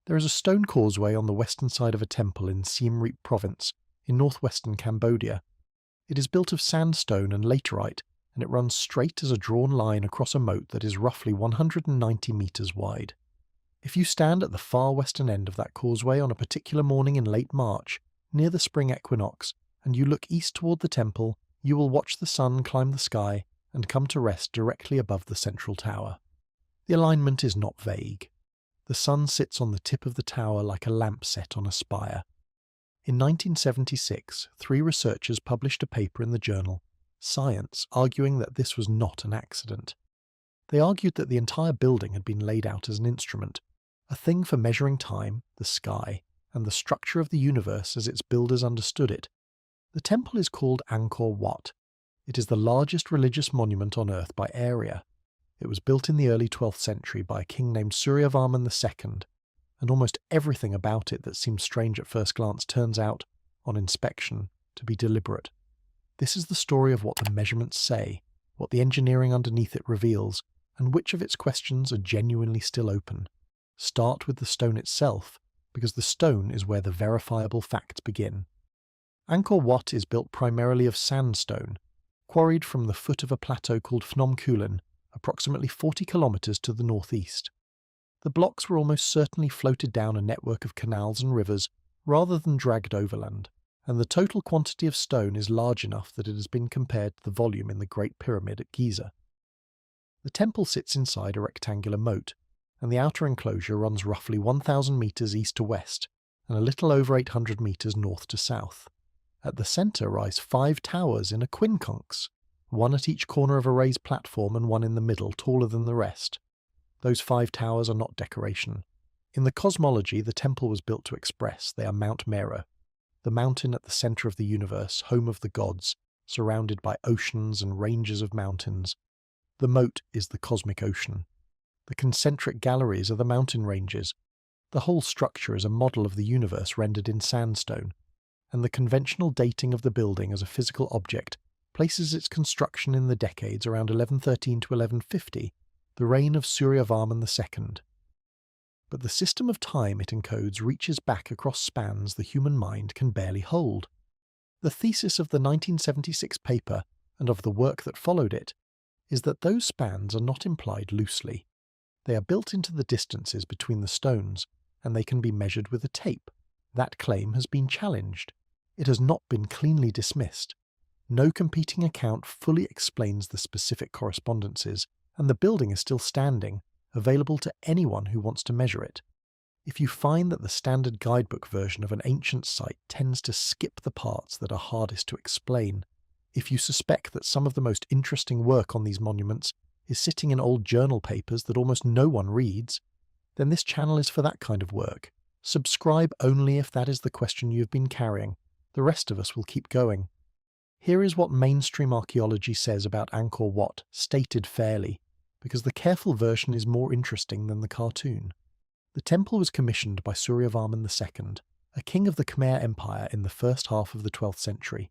There is a stone causeway on the western side of a temple in Siem Reap province, in northwestern Cambodia. It is built of sandstone and laterite, and it runs straight as a drawn line across a moat that is roughly 190 metres wide. If you stand at the far western end of that causeway on a particular morning in late March, near the spring equinox, and you look east toward the temple, you will watch the sun climb the sky and come to rest directly above the central tower. The alignment is not vague. The sun sits on the tip of the tower like a lamp set on a spire. In 1976, 3 researchers published a paper in the journal Science arguing that this was not an accident. They argued that the entire building had been laid out as an instrument, a thing for measuring time, the sky, and the structure of the universe as its builders understood it. The temple is called Angkor Wat. It is the largest religious monument on Earth by area. It was built in the early 12th century by a king named Suryavarman II, and almost everything about it that seems strange at first glance turns out, on inspection, to be deliberate. This is the story of what the measurements say, what the engineering underneath it reveals, and which of its questions are genuinely still open. Start with the stone itself, because the stone is where the verifiable facts begin. Angkor Wat is built primarily of sandstone, quarried from the foot of a plateau called Phnom Kulen, approximately 40 kilometres to the northeast. The blocks were almost certainly floated down a network of canals and rivers rather than dragged overland, and the total quantity of stone is large enough that it has been compared to the volume in the Great Pyramid at Giza. The temple sits inside a rectangular moat, and the outer enclosure runs roughly 1,000 metres east to west and a little over 800 metres north to south. At the centre rise 5 towers in a quincunx, one at each corner of a raised platform and one in the middle, taller than the rest. Those 5 towers are not decoration. In the cosmology the temple was built to express, they are Mount Meru, the mountain at the centre of the universe, home of the gods, surrounded by oceans and ranges of mountains. The moat is the cosmic ocean. The concentric galleries are the mountain ranges. The whole structure is a model of the universe rendered in sandstone, and the conventional dating of the building as a physical object places its construction in the decades around 1113 to 1150, the reign of Suryavarman II. But the system of time it encodes reaches back across spans the human mind can barely hold. The thesis of the 1976 paper, and of the work that followed it, is that those spans are not implied loosely. They are built into the distances between the stones, and they can be measured with a tape. That claim has been challenged. It has not been cleanly dismissed. No competing account fully explains the specific correspondences, and the building is still standing, available to anyone who wants to measure it. If you find that the standard guidebook version of an ancient site tends to skip the parts that are hardest to explain, if you suspect that some of the most interesting work on these monuments is sitting in old journal papers that almost no one reads, then this channel is for that kind of work. Subscribe only if that is the question you've been carrying. The rest of us will keep going. Here is what mainstream archaeology says about Angkor Wat, stated fairly, because the careful version is more interesting than the cartoon. The temple was commissioned by Suryavarman II, a king of the Khmer Empire in the first half of the 12th century.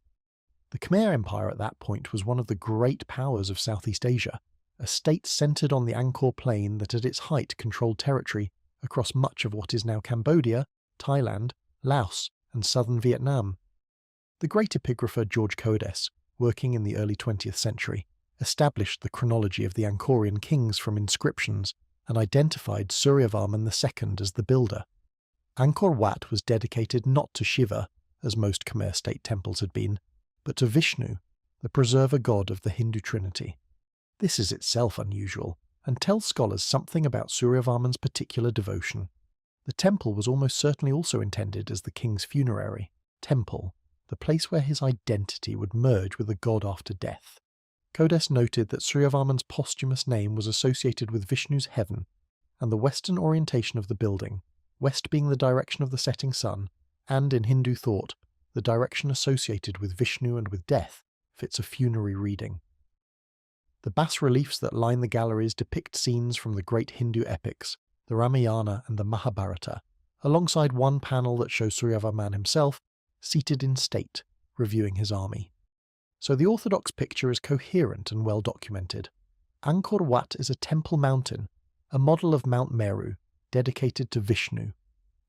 The Khmer Empire at that point was one of the great powers of Southeast Asia, a state centred on the Angkor Plain that at its height controlled territory across much of what is now Cambodia, Thailand, Laos, and southern Vietnam. The great epigrapher George Codes, working in the early 20th century, established the chronology of the Angkorian kings from inscriptions and identified Suryavarman II as the builder. Angkor Wat was dedicated not to Shiva, as most Khmer state temples had been, but to Vishnu, the preserver god of the Hindu Trinity. This is itself unusual, and tells scholars something about Suryavarman's particular devotion. The temple was almost certainly also intended as the king's funerary temple, the place where his identity would merge with the god after death. Codes noted that Suryavarman's posthumous name was associated with Vishnu's heaven, and the western orientation of the building, west being the direction of the setting sun, and in Hindu thought, the direction associated with Vishnu and with death, fits a funerary reading. The bas-reliefs that line the galleries depict scenes from the great Hindu epics, the Ramayana and the Mahabharata, alongside one panel that shows Suryavarman himself, seated in state, reviewing his army. So the orthodox picture is coherent and well documented. Angkor Wat is a temple mountain, a model of Mount Meru, dedicated to Vishnu,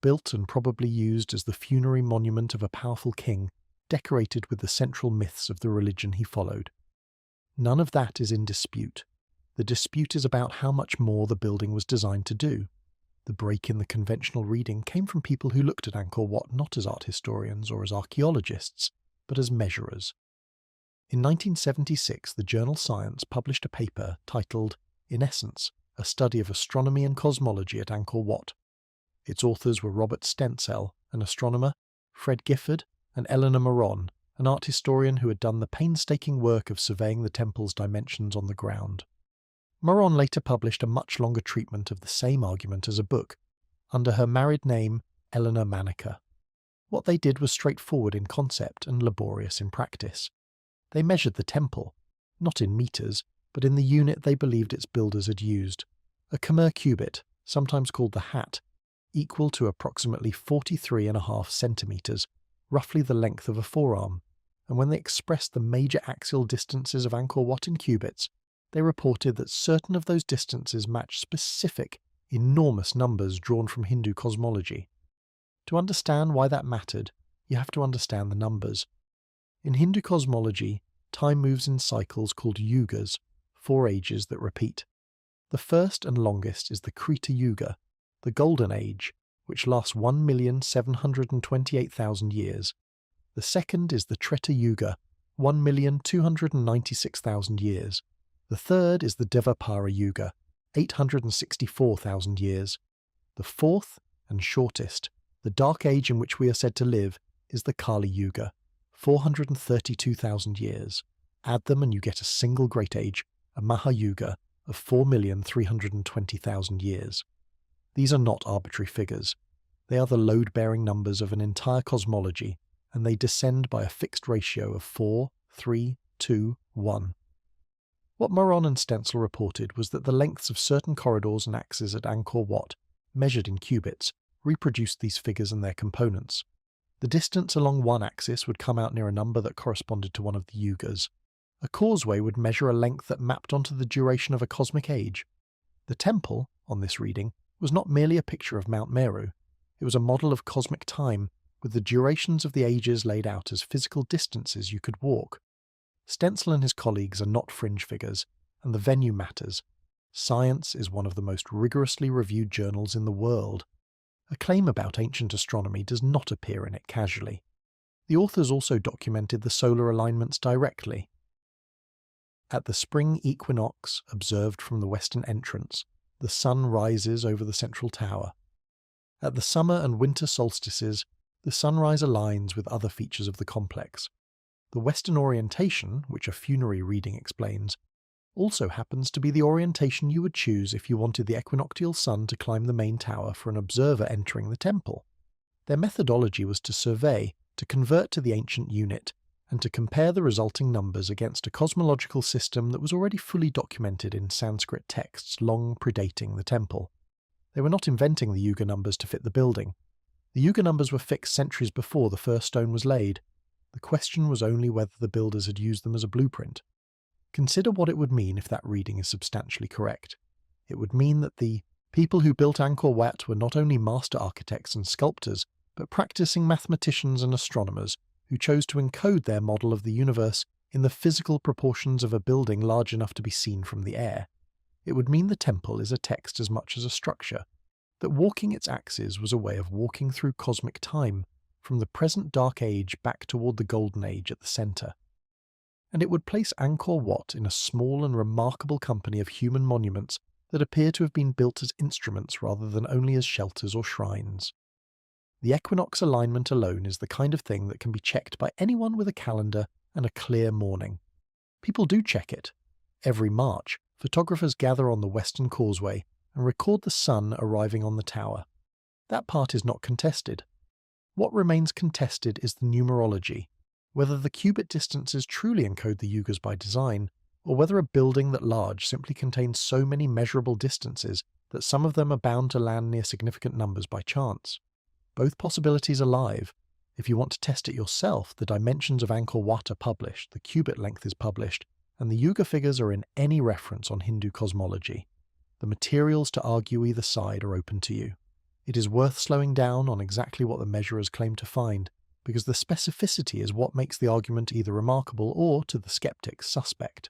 built and probably used as the funerary monument of a powerful king, decorated with the central myths of the religion he followed. None of that is in dispute. The dispute is about how much more the building was designed to do. The break in the conventional reading came from people who looked at Angkor Wat not as art historians or as archaeologists, but as measurers. In 1976, the journal Science published a paper titled, In Essence, a Study of Astronomy and Cosmology at Angkor Wat. Its authors were Robert Stenzel, an astronomer, Fred Gifford, and Eleanor Moron, an art historian who had done the painstaking work of surveying the temple's dimensions on the ground. Moron later published a much longer treatment of the same argument as a book, under her married name Eleanor Maneker. What they did was straightforward in concept and laborious in practice. They measured the temple, not in meters, but in the unit they believed its builders had used, a Khmer cubit, sometimes called the hat, equal to approximately 43.5 centimeters, roughly the length of a forearm, and when they expressed the major axial distances of Angkor Wat in cubits, they reported that certain of those distances matched specific, enormous numbers drawn from Hindu cosmology. To understand why that mattered, you have to understand the numbers. In Hindu cosmology, time moves in cycles called yugas, 4 ages that repeat. The first and longest is the Krita Yuga, the Golden Age, which lasts 1,728,000 years. The second is the Treta Yuga, 1,296,000 years. The third is the Devapara Yuga, 864,000 years. The fourth, and shortest, the Dark Age in which we are said to live, is the Kali Yuga, 432,000 years. Add them and you get a single Great Age, a Mahayuga, of 4,320,000 years. These are not arbitrary figures. They are the load-bearing numbers of an entire cosmology, and they descend by a fixed ratio of 4, 3, 2, 1. What Moron and Stenzel reported was that the lengths of certain corridors and axes at Angkor Wat, measured in cubits, reproduced these figures and their components. The distance along one axis would come out near a number that corresponded to one of the yugas. A causeway would measure a length that mapped onto the duration of a cosmic age. The temple, on this reading, was not merely a picture of Mount Meru. It was a model of cosmic time, with the durations of the ages laid out as physical distances you could walk. Stenzel and his colleagues are not fringe figures, and the venue matters. Science is one of the most rigorously reviewed journals in the world. A claim about ancient astronomy does not appear in it casually. The authors also documented the solar alignments directly. At the spring equinox, observed from the western entrance, the sun rises over the central tower. At the summer and winter solstices, the sunrise aligns with other features of the complex. The western orientation, which a funerary reading explains, also happens to be the orientation you would choose if you wanted the equinoctial sun to climb the main tower for an observer entering the temple. Their methodology was to survey, to convert to the ancient unit, and to compare the resulting numbers against a cosmological system that was already fully documented in Sanskrit texts long predating the temple. They were not inventing the yuga numbers to fit the building. The yuga numbers were fixed centuries before the first stone was laid. The question was only whether the builders had used them as a blueprint. Consider what it would mean if that reading is substantially correct. It would mean that the people who built Angkor Wat were not only master architects and sculptors, but practicing mathematicians and astronomers who chose to encode their model of the universe in the physical proportions of a building large enough to be seen from the air. It would mean the temple is a text as much as a structure, that walking its axes was a way of walking through cosmic time, from the present Dark Age back toward the Golden Age at the centre. And it would place Angkor Wat in a small and remarkable company of human monuments that appear to have been built as instruments rather than only as shelters or shrines. The equinox alignment alone is the kind of thing that can be checked by anyone with a calendar and a clear morning. People do check it. Every March, photographers gather on the western causeway and record the sun arriving on the tower. That part is not contested. What remains contested is the numerology, whether the cubit distances truly encode the yugas by design, or whether a building that large simply contains so many measurable distances that some of them are bound to land near significant numbers by chance. Both possibilities are live. If you want to test it yourself, the dimensions of Angkor Wat are published, the cubit length is published, and the yuga figures are in any reference on Hindu cosmology. The materials to argue either side are open to you. It is worth slowing down on exactly what the measurers claim to find, because the specificity is what makes the argument either remarkable or, to the skeptics, suspect.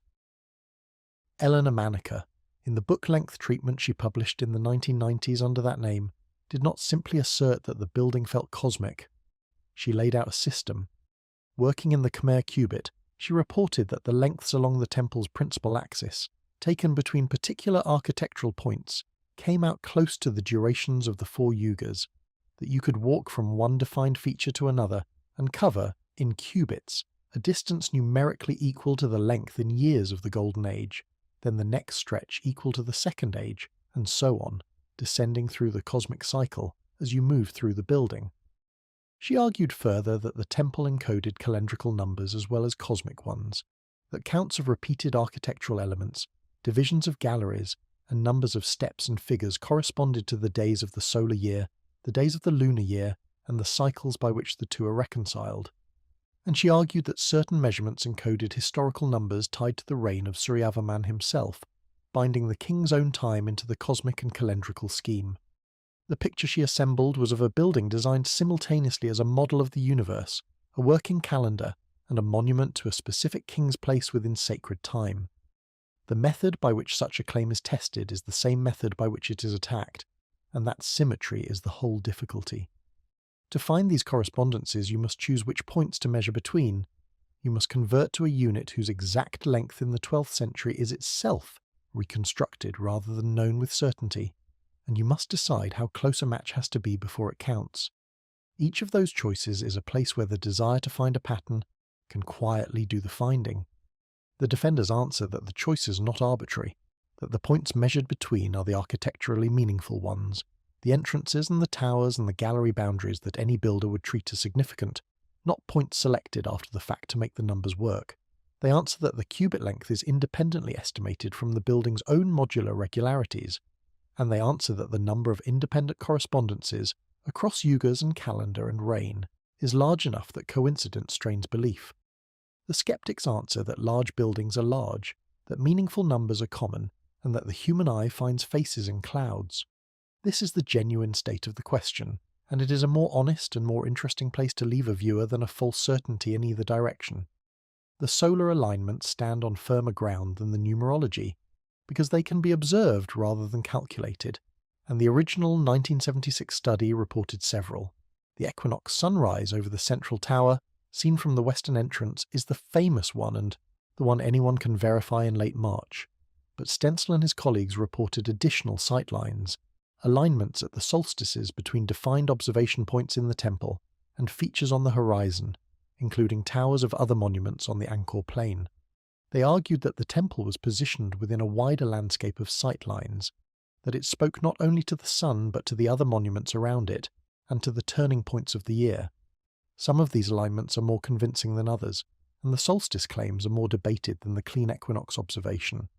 Eleanor Maneker, in the book-length treatment she published in the 1990s under that name, did not simply assert that the building felt cosmic. She laid out a system. Working in the Khmer cubit, she reported that the lengths along the temple's principal axis, taken between particular architectural points, came out close to the durations of the 4 yugas, that you could walk from one defined feature to another and cover, in cubits, a distance numerically equal to the length in years of the Golden Age, then the next stretch equal to the Second Age, and so on, descending through the cosmic cycle as you move through the building. She argued further that the temple encoded calendrical numbers as well as cosmic ones, that counts of repeated architectural elements, divisions of galleries, and numbers of steps and figures corresponded to the days of the solar year, the days of the lunar year, and the cycles by which the two are reconciled. And she argued that certain measurements encoded historical numbers tied to the reign of Suryavarman himself, binding the king's own time into the cosmic and calendrical scheme. The picture she assembled was of a building designed simultaneously as a model of the universe, a working calendar, and a monument to a specific king's place within sacred time. The method by which such a claim is tested is the same method by which it is attacked, and that symmetry is the whole difficulty. To find these correspondences, you must choose which points to measure between. You must convert to a unit whose exact length in the 12th century is itself reconstructed rather than known with certainty, and you must decide how close a match has to be before it counts. Each of those choices is a place where the desire to find a pattern can quietly do the finding. The defenders answer that the choice is not arbitrary, that the points measured between are the architecturally meaningful ones, the entrances and the towers and the gallery boundaries that any builder would treat as significant, not points selected after the fact to make the numbers work. They answer that the cubit length is independently estimated from the building's own modular regularities, and they answer that the number of independent correspondences across yugas and calendar and reign is large enough that coincidence strains belief. The skeptics answer that large buildings are large, that meaningful numbers are common, and that the human eye finds faces in clouds. This is the genuine state of the question, and it is a more honest and more interesting place to leave a viewer than a false certainty in either direction. The solar alignments stand on firmer ground than the numerology, because they can be observed rather than calculated, and the original 1976 study reported several. The equinox sunrise over the central tower, seen from the western entrance, is the famous one and the one anyone can verify in late March. But Stenzel and his colleagues reported additional sightlines, alignments at the solstices between defined observation points in the temple, and features on the horizon, including towers of other monuments on the Angkor plain. They argued that the temple was positioned within a wider landscape of sightlines, that it spoke not only to the sun but to the other monuments around it, and to the turning points of the year. Some of these alignments are more convincing than others, and the solstice claims are more debated than the clean equinox observation.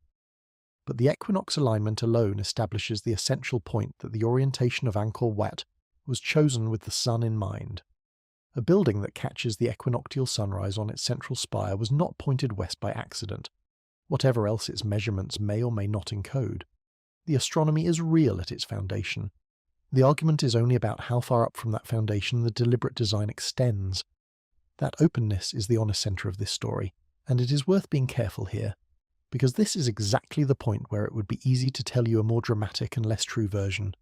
But the equinox alignment alone establishes the essential point that the orientation of Angkor Wat was chosen with the sun in mind. A building that catches the equinoctial sunrise on its central spire was not pointed west by accident, whatever else its measurements may or may not encode. The astronomy is real at its foundation. The argument is only about how far up from that foundation the deliberate design extends. That openness is the honest centre of this story, and it is worth being careful here, because this is exactly the point where it would be easy to tell you a more dramatic and less true version.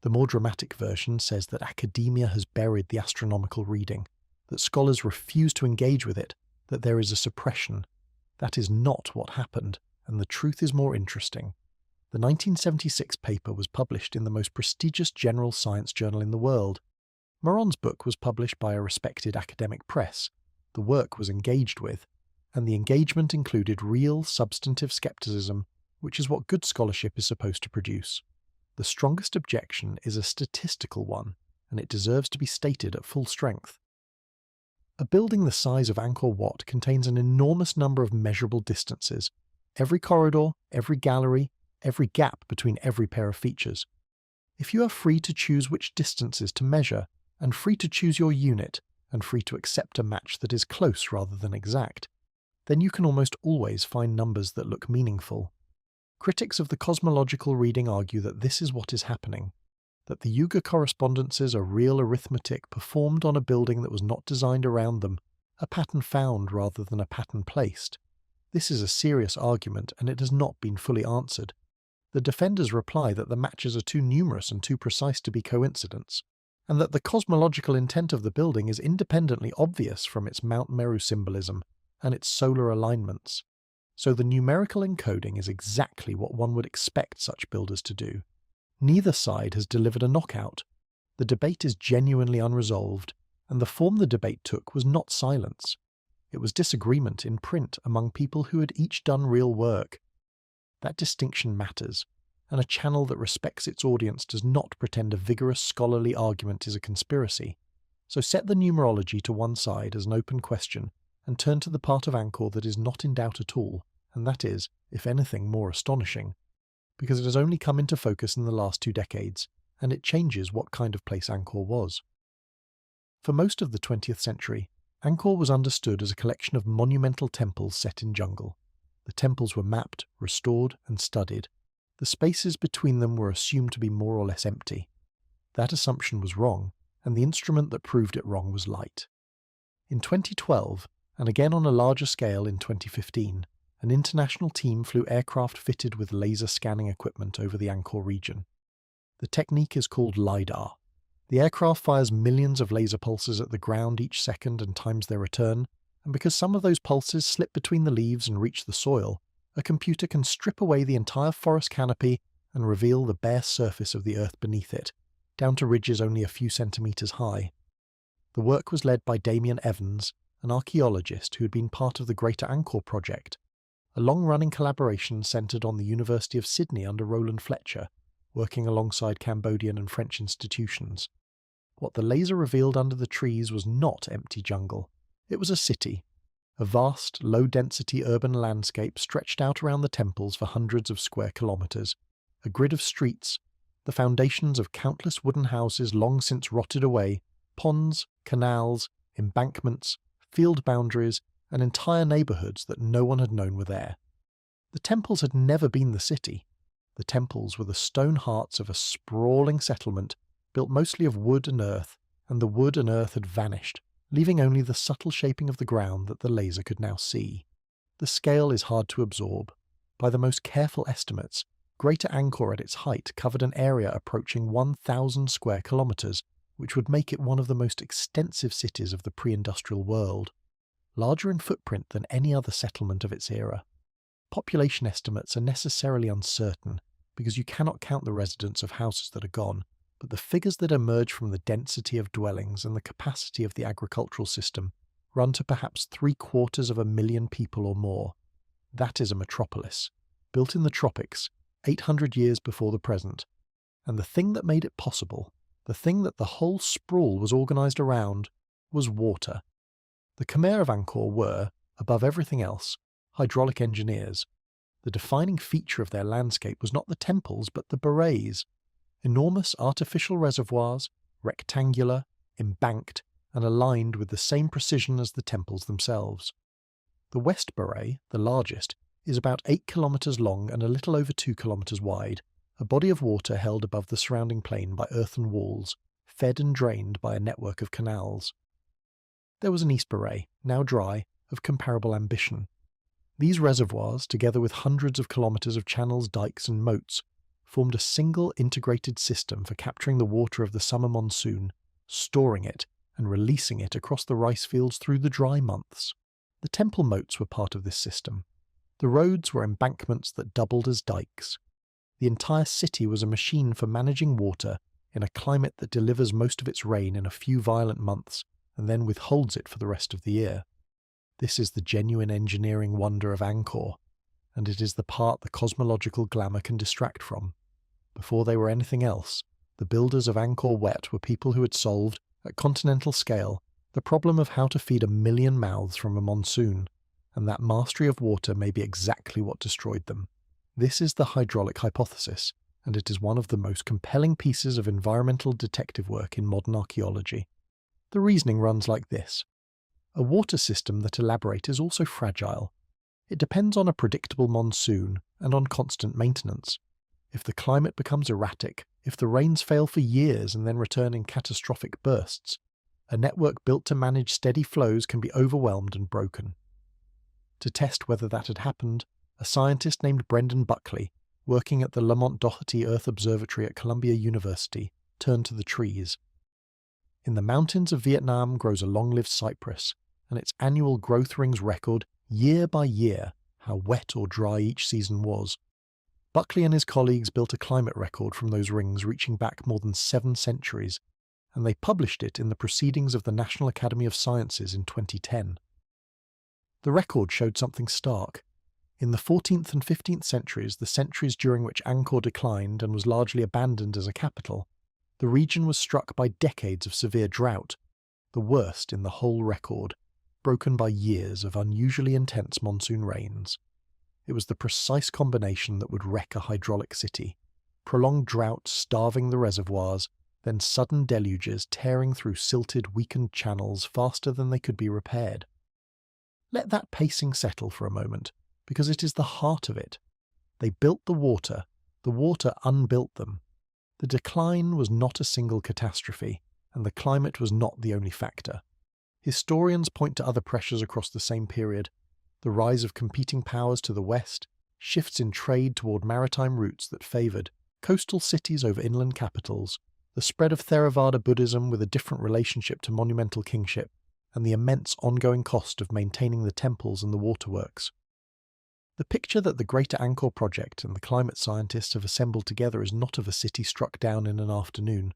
The more dramatic version says that academia has buried the astronomical reading, that scholars refuse to engage with it, that there is a suppression. That is not what happened, and the truth is more interesting. The 1976 paper was published in the most prestigious general science journal in the world. Moron's book was published by a respected academic press. The work was engaged with, and the engagement included real, substantive skepticism, which is what good scholarship is supposed to produce. The strongest objection is a statistical one, and it deserves to be stated at full strength. A building the size of Angkor Wat contains an enormous number of measurable distances, every corridor, every gallery, every gap between every pair of features. If you are free to choose which distances to measure, and free to choose your unit, and free to accept a match that is close rather than exact, then you can almost always find numbers that look meaningful. Critics of the cosmological reading argue that this is what is happening. that the Yuga correspondences are real arithmetic performed on a building that was not designed around them, a pattern found rather than a pattern placed. This is a serious argument, and it has not been fully answered. The defenders reply that the matches are too numerous and too precise to be coincidence, and that the cosmological intent of the building is independently obvious from its Mount Meru symbolism and its solar alignments. So the numerical encoding is exactly what one would expect such builders to do. Neither side has delivered a knockout. The debate is genuinely unresolved, and the form the debate took was not silence. It was disagreement in print among people who had each done real work. That distinction matters, and a channel that respects its audience does not pretend a vigorous scholarly argument is a conspiracy. So set the numerology to one side as an open question, and turn to the part of Angkor that is not in doubt at all, and that is, if anything, more astonishing, because it has only come into focus in the last 2 decades, and it changes what kind of place Angkor was. For most of the 20th century, Angkor was understood as a collection of monumental temples set in jungle. The temples were mapped, restored, and studied. The spaces between them were assumed to be more or less empty. That assumption was wrong, and the instrument that proved it wrong was light. In 2012, and again on a larger scale in 2015, an international team flew aircraft fitted with laser scanning equipment over the Angkor region. The technique is called LiDAR. The aircraft fires millions of laser pulses at the ground each second and times their return, and because some of those pulses slip between the leaves and reach the soil, a computer can strip away the entire forest canopy and reveal the bare surface of the earth beneath it, down to ridges only a few centimetres high. The work was led by Damien Evans, an archaeologist who had been part of the Greater Angkor project, a long-running collaboration centred on the University of Sydney under Roland Fletcher, working alongside Cambodian and French institutions. What the laser revealed under the trees was not empty jungle. It was a city, a vast, low-density urban landscape stretched out around the temples for hundreds of square kilometres, a grid of streets, the foundations of countless wooden houses long since rotted away, ponds, canals, embankments, field boundaries, and entire neighbourhoods that no one had known were there. The temples had never been the city. The temples were the stone hearts of a sprawling settlement built mostly of wood and earth, and the wood and earth had vanished, leaving only the subtle shaping of the ground that the laser could now see. The scale is hard to absorb. By the most careful estimates, Greater Angkor at its height covered an area approaching 1,000 square kilometres, which would make it one of the most extensive cities of the pre-industrial world, larger in footprint than any other settlement of its era. Population estimates are necessarily uncertain, because you cannot count the residents of houses that are gone, but the figures that emerge from the density of dwellings and the capacity of the agricultural system run to perhaps 750,000 people or more. That is a metropolis, built in the tropics, 800 years before the present. And the thing that made it possible, the thing that the whole sprawl was organised around, was water. The Khmer of Angkor were, above everything else, hydraulic engineers. The defining feature of their landscape was not the temples but the berets, enormous artificial reservoirs, rectangular, embanked, and aligned with the same precision as the temples themselves. The West Beret, the largest, is about 8 kilometres long and a little over 2 kilometres wide, a body of water held above the surrounding plain by earthen walls, fed and drained by a network of canals. There was an East Beret, now dry, of comparable ambition. These reservoirs, together with hundreds of kilometres of channels, dikes and moats, formed a single integrated system for capturing the water of the summer monsoon, storing it, and releasing it across the rice fields through the dry months. The temple moats were part of this system. The roads were embankments that doubled as dikes. The entire city was a machine for managing water in a climate that delivers most of its rain in a few violent months and then withholds it for the rest of the year. This is the genuine engineering wonder of Angkor, and it is the part the cosmological glamour can distract from. Before they were anything else, the builders of Angkor Wat were people who had solved, at continental scale, the problem of how to feed 1 million mouths from a monsoon, and that mastery of water may be exactly what destroyed them. This is the hydraulic hypothesis, and it is one of the most compelling pieces of environmental detective work in modern archaeology. The reasoning runs like this. A water system that elaborates is also fragile. It depends on a predictable monsoon and on constant maintenance. If the climate becomes erratic, If the rains fail for years and then return in catastrophic bursts, a network built to manage steady flows can be overwhelmed and broken. To test whether that had happened, a scientist named Brendan Buckley, working at the Lamont Doherty Earth Observatory at Columbia University, turned to the trees. In the mountains of Vietnam grows a long-lived cypress, and its annual growth rings record, year by year, how wet or dry each season was. Buckley and his colleagues built a climate record from those rings reaching back more than 7 centuries, and they published it in the Proceedings of the National Academy of Sciences in 2010. The record showed something stark. In the 14th and 15th centuries, the centuries during which Angkor declined and was largely abandoned as a capital, the region was struck by decades of severe drought, the worst in the whole record, broken by years of unusually intense monsoon rains. It was the precise combination that would wreck a hydraulic city: prolonged drought starving the reservoirs, then sudden deluges tearing through silted, weakened channels faster than they could be repaired. Let that pacing settle for a moment, because it is the heart of it. They built the water unbuilt them. The decline was not a single catastrophe, and the climate was not the only factor. Historians point to other pressures across the same period: the rise of competing powers to the west, shifts in trade toward maritime routes that favoured coastal cities over inland capitals, the spread of Theravada Buddhism with a different relationship to monumental kingship, and the immense ongoing cost of maintaining the temples and the waterworks. The picture that the Greater Angkor Project and the climate scientists have assembled together is not of a city struck down in an afternoon,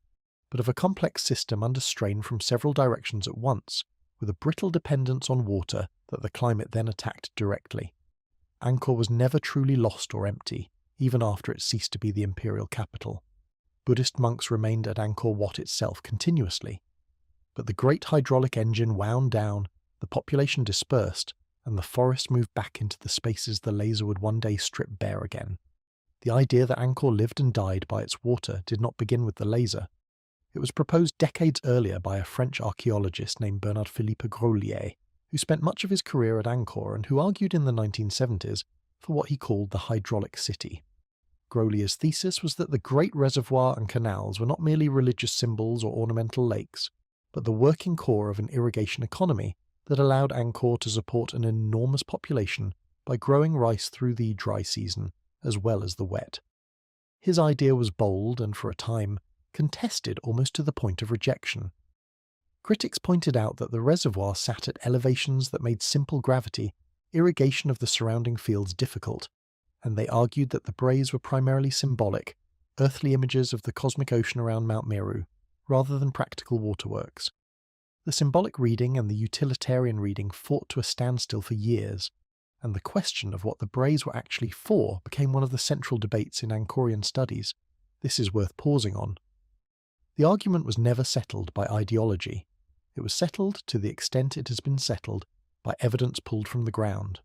but of a complex system under strain from several directions at once, with a brittle dependence on water that the climate then attacked directly. Angkor was never truly lost or empty, even after it ceased to be the imperial capital. Buddhist monks remained at Angkor Wat itself continuously. But the great hydraulic engine wound down, the population dispersed, and the forest moved back into the spaces the laser would one day strip bare again. The idea that Angkor lived and died by its water did not begin with the laser. It was proposed decades earlier by a French archaeologist named Bernard-Philippe Grolier, who spent much of his career at Angkor and who argued in the 1970s for what he called the hydraulic city. Grolier's thesis was that the great reservoir and canals were not merely religious symbols or ornamental lakes, but the working core of an irrigation economy that allowed Angkor to support an enormous population by growing rice through the dry season as well as the wet. His idea was bold and, for a time, contested almost to the point of rejection. Critics pointed out that the reservoir sat at elevations that made simple gravity irrigation of the surrounding fields difficult, and they argued that the braes were primarily symbolic, earthly images of the cosmic ocean around Mount Meru, rather than practical waterworks. The symbolic reading and the utilitarian reading fought to a standstill for years, and the question of what the braes were actually for became one of the central debates in Angkorian studies. This is worth pausing on. The argument was never settled by ideology. It was settled, to the extent it has been settled, by evidence pulled from the ground.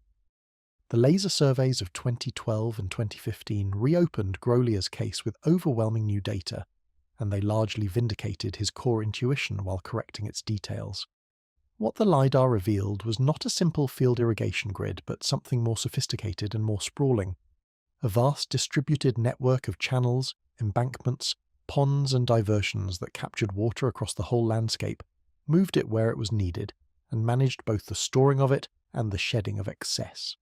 The laser surveys of 2012 and 2015 reopened Grolier's case with overwhelming new data, and they largely vindicated his core intuition while correcting its details. What the LiDAR revealed was not a simple field irrigation grid, but something more sophisticated and more sprawling. A vast distributed network of channels, embankments, ponds and diversions that captured water across the whole landscape, moved it where it was needed, and managed both the storing of it and the shedding of excess.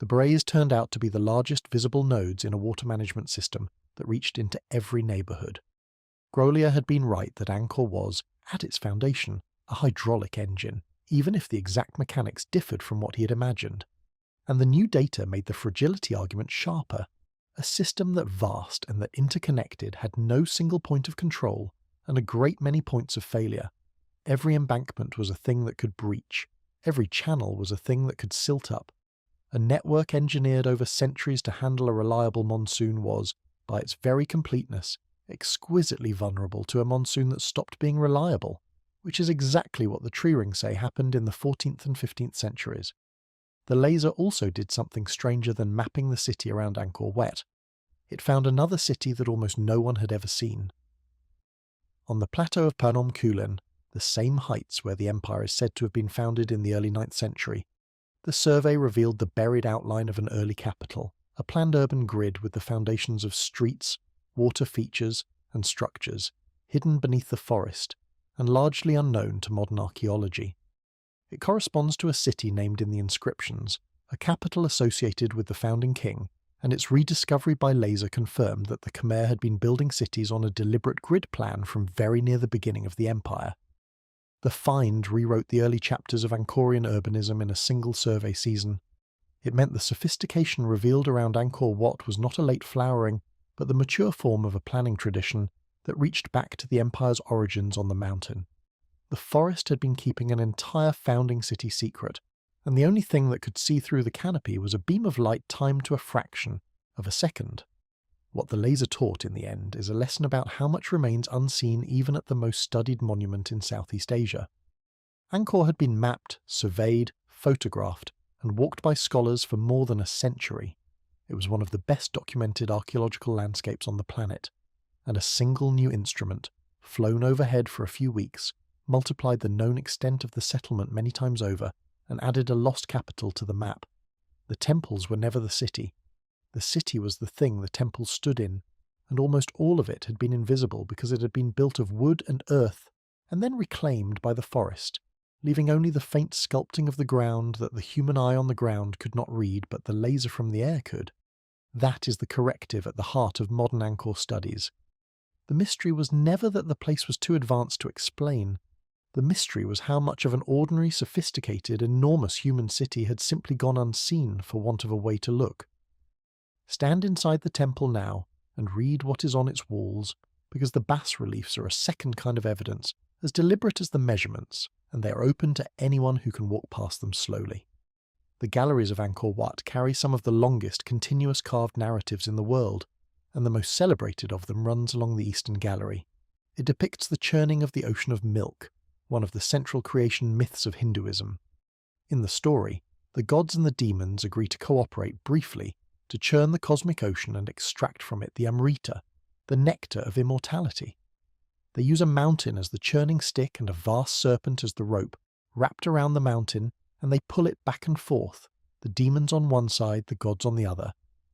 The braes turned out to be the largest visible nodes in a water management system that reached into every neighbourhood. Grolier had been right that Angkor was, at its foundation, a hydraulic engine, even if the exact mechanics differed from what he had imagined. And the new data made the fragility argument sharper. A system that vast and that interconnected had no single point of control and a great many points of failure. Every embankment was a thing that could breach. Every channel was a thing that could silt up. A network engineered over centuries to handle a reliable monsoon was, by its very completeness, exquisitely vulnerable to a monsoon that stopped being reliable, which is exactly what the tree rings say happened in the 14th and 15th centuries. The laser also did something stranger than mapping the city around Angkor Wat. It found another city that almost no one had ever seen. On the plateau of Phnom Kulen, the same heights where the empire is said to have been founded in the early 9th century, the survey revealed the buried outline of an early capital, a planned urban grid with the foundations of streets, water features, and structures, hidden beneath the forest, and largely unknown to modern archaeology. It corresponds to a city named in the inscriptions, a capital associated with the founding king, and its rediscovery by laser confirmed that the Khmer had been building cities on a deliberate grid plan from very near the beginning of the empire. The find rewrote the early chapters of Angkorian urbanism in a single survey season. It meant the sophistication revealed around Angkor Wat was not a late flowering, but the mature form of a planning tradition that reached back to the empire's origins on the mountain. The forest had been keeping an entire founding city secret, and the only thing that could see through the canopy was a beam of light timed to a fraction of a second. What the laser taught in the end is a lesson about how much remains unseen even at the most studied monument in Southeast Asia. Angkor had been mapped, surveyed, photographed, and walked by scholars for more than a century. It was one of the best documented archaeological landscapes on the planet, and a single new instrument, flown overhead for a few weeks, multiplied the known extent of the settlement many times over and added a lost capital to the map. The temples were never the city. The city was the thing the temples stood in, and almost all of it had been invisible because it had been built of wood and earth, and then reclaimed by the forest, leaving only the faint sculpting of the ground that the human eye on the ground could not read but the laser from the air could. That is the corrective at the heart of modern Angkor studies. The mystery was never that the place was too advanced to explain. The mystery was how much of an ordinary, sophisticated, enormous human city had simply gone unseen for want of a way to look. Stand inside the temple now and read what is on its walls, because the bas-reliefs are a second kind of evidence, as deliberate as the measurements, and they are open to anyone who can walk past them slowly. The galleries of Angkor Wat carry some of the longest continuous carved narratives in the world, and the most celebrated of them runs along the Eastern Gallery. It depicts the churning of the ocean of milk, one of the central creation myths of Hinduism. In the story, the gods and the demons agree to cooperate briefly to churn the cosmic ocean and extract from it the Amrita, the nectar of immortality. They use a mountain as the churning stick and a vast serpent as the rope, wrapped around the mountain, and they pull it back and forth, the demons on one side, the gods on the other,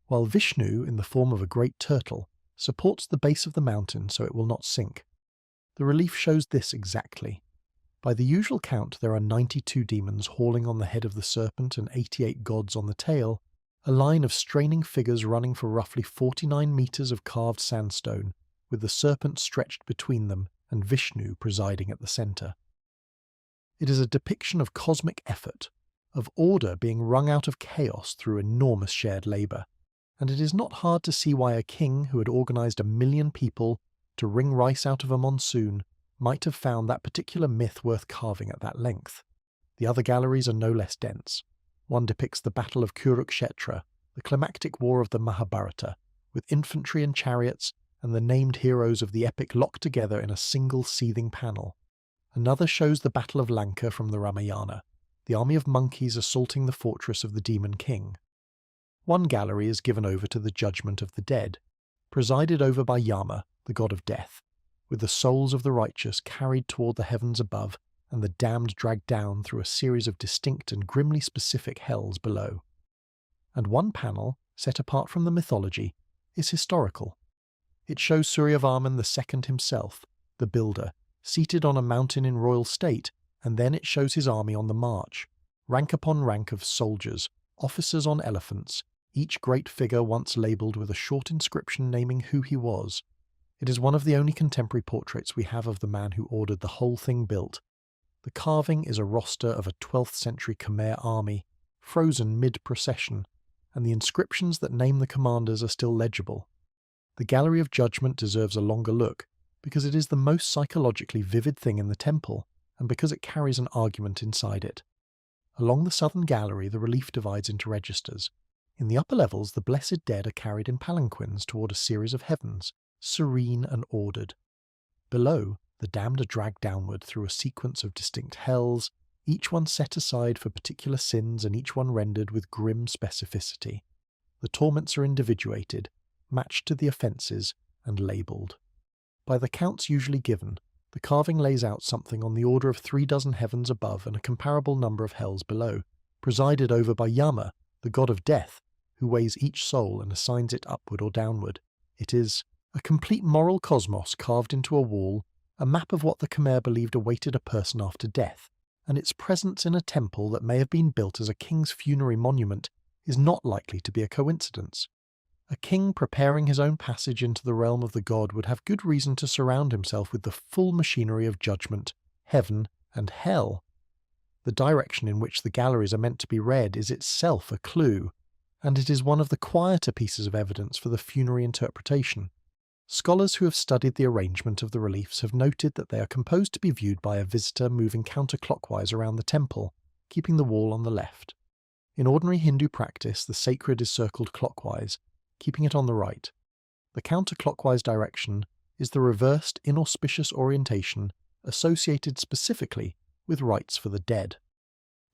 while Vishnu, in the form of a great turtle, supports the base of the mountain so it will not sink. The relief shows this exactly. By the usual count, there are 92 demons hauling on the head of the serpent and 88 gods on the tail, a line of straining figures running for roughly 49 meters of carved sandstone, with the serpent stretched between them and Vishnu presiding at the center. It is a depiction of cosmic effort, of order being wrung out of chaos through enormous shared labor, and it is not hard to see why a king who had organized 1 million people to wring rice out of a monsoon might have found that particular myth worth carving at that length. The other galleries are no less dense. One depicts the Battle of Kurukshetra, the climactic war of the Mahabharata, with infantry and chariots and the named heroes of the epic locked together in a single seething panel. Another shows the Battle of Lanka from the Ramayana, the army of monkeys assaulting the fortress of the demon king. One gallery is given over to the judgment of the dead, presided over by Yama, the god of death, with the souls of the righteous carried toward the heavens above and the damned dragged down through a series of distinct and grimly specific hells below. And one panel, set apart from the mythology, is historical. It shows Suryavarman II himself, the builder, seated on a mountain in royal state, and then it shows his army on the march, rank upon rank of soldiers, officers on elephants, each great figure once labelled with a short inscription naming who he was. It is one of the only contemporary portraits we have of the man who ordered the whole thing built. The carving is a roster of a 12th century Khmer army, frozen mid-procession, and the inscriptions that name the commanders are still legible. The Gallery of Judgment deserves a longer look, because it is the most psychologically vivid thing in the temple, and because it carries an argument inside it. Along the southern gallery, the relief divides into registers. In the upper levels, the blessed dead are carried in palanquins toward a series of heavens, serene and ordered. Below, the damned are dragged downward through a sequence of distinct hells, each one set aside for particular sins and each one rendered with grim specificity. The torments are individuated, matched to the offences, and labelled. By the counts usually given, the carving lays out something on the order of 36 heavens above and a comparable number of hells below, presided over by Yama, the god of death, who weighs each soul and assigns it upward or downward. It is A complete moral cosmos carved into a wall, a map of what the Khmer believed awaited a person after death, and its presence in a temple that may have been built as a king's funerary monument is not likely to be a coincidence. A king preparing his own passage into the realm of the god would have good reason to surround himself with the full machinery of judgment, heaven, and hell. The direction in which the galleries are meant to be read is itself a clue, and it is one of the quieter pieces of evidence for the funerary interpretation. Scholars who have studied the arrangement of the reliefs have noted that they are composed to be viewed by a visitor moving counterclockwise around the temple, keeping the wall on the left. In ordinary Hindu practice, the sacred is circled clockwise, keeping it on the right. The counterclockwise direction is the reversed inauspicious orientation associated specifically with rites for the dead.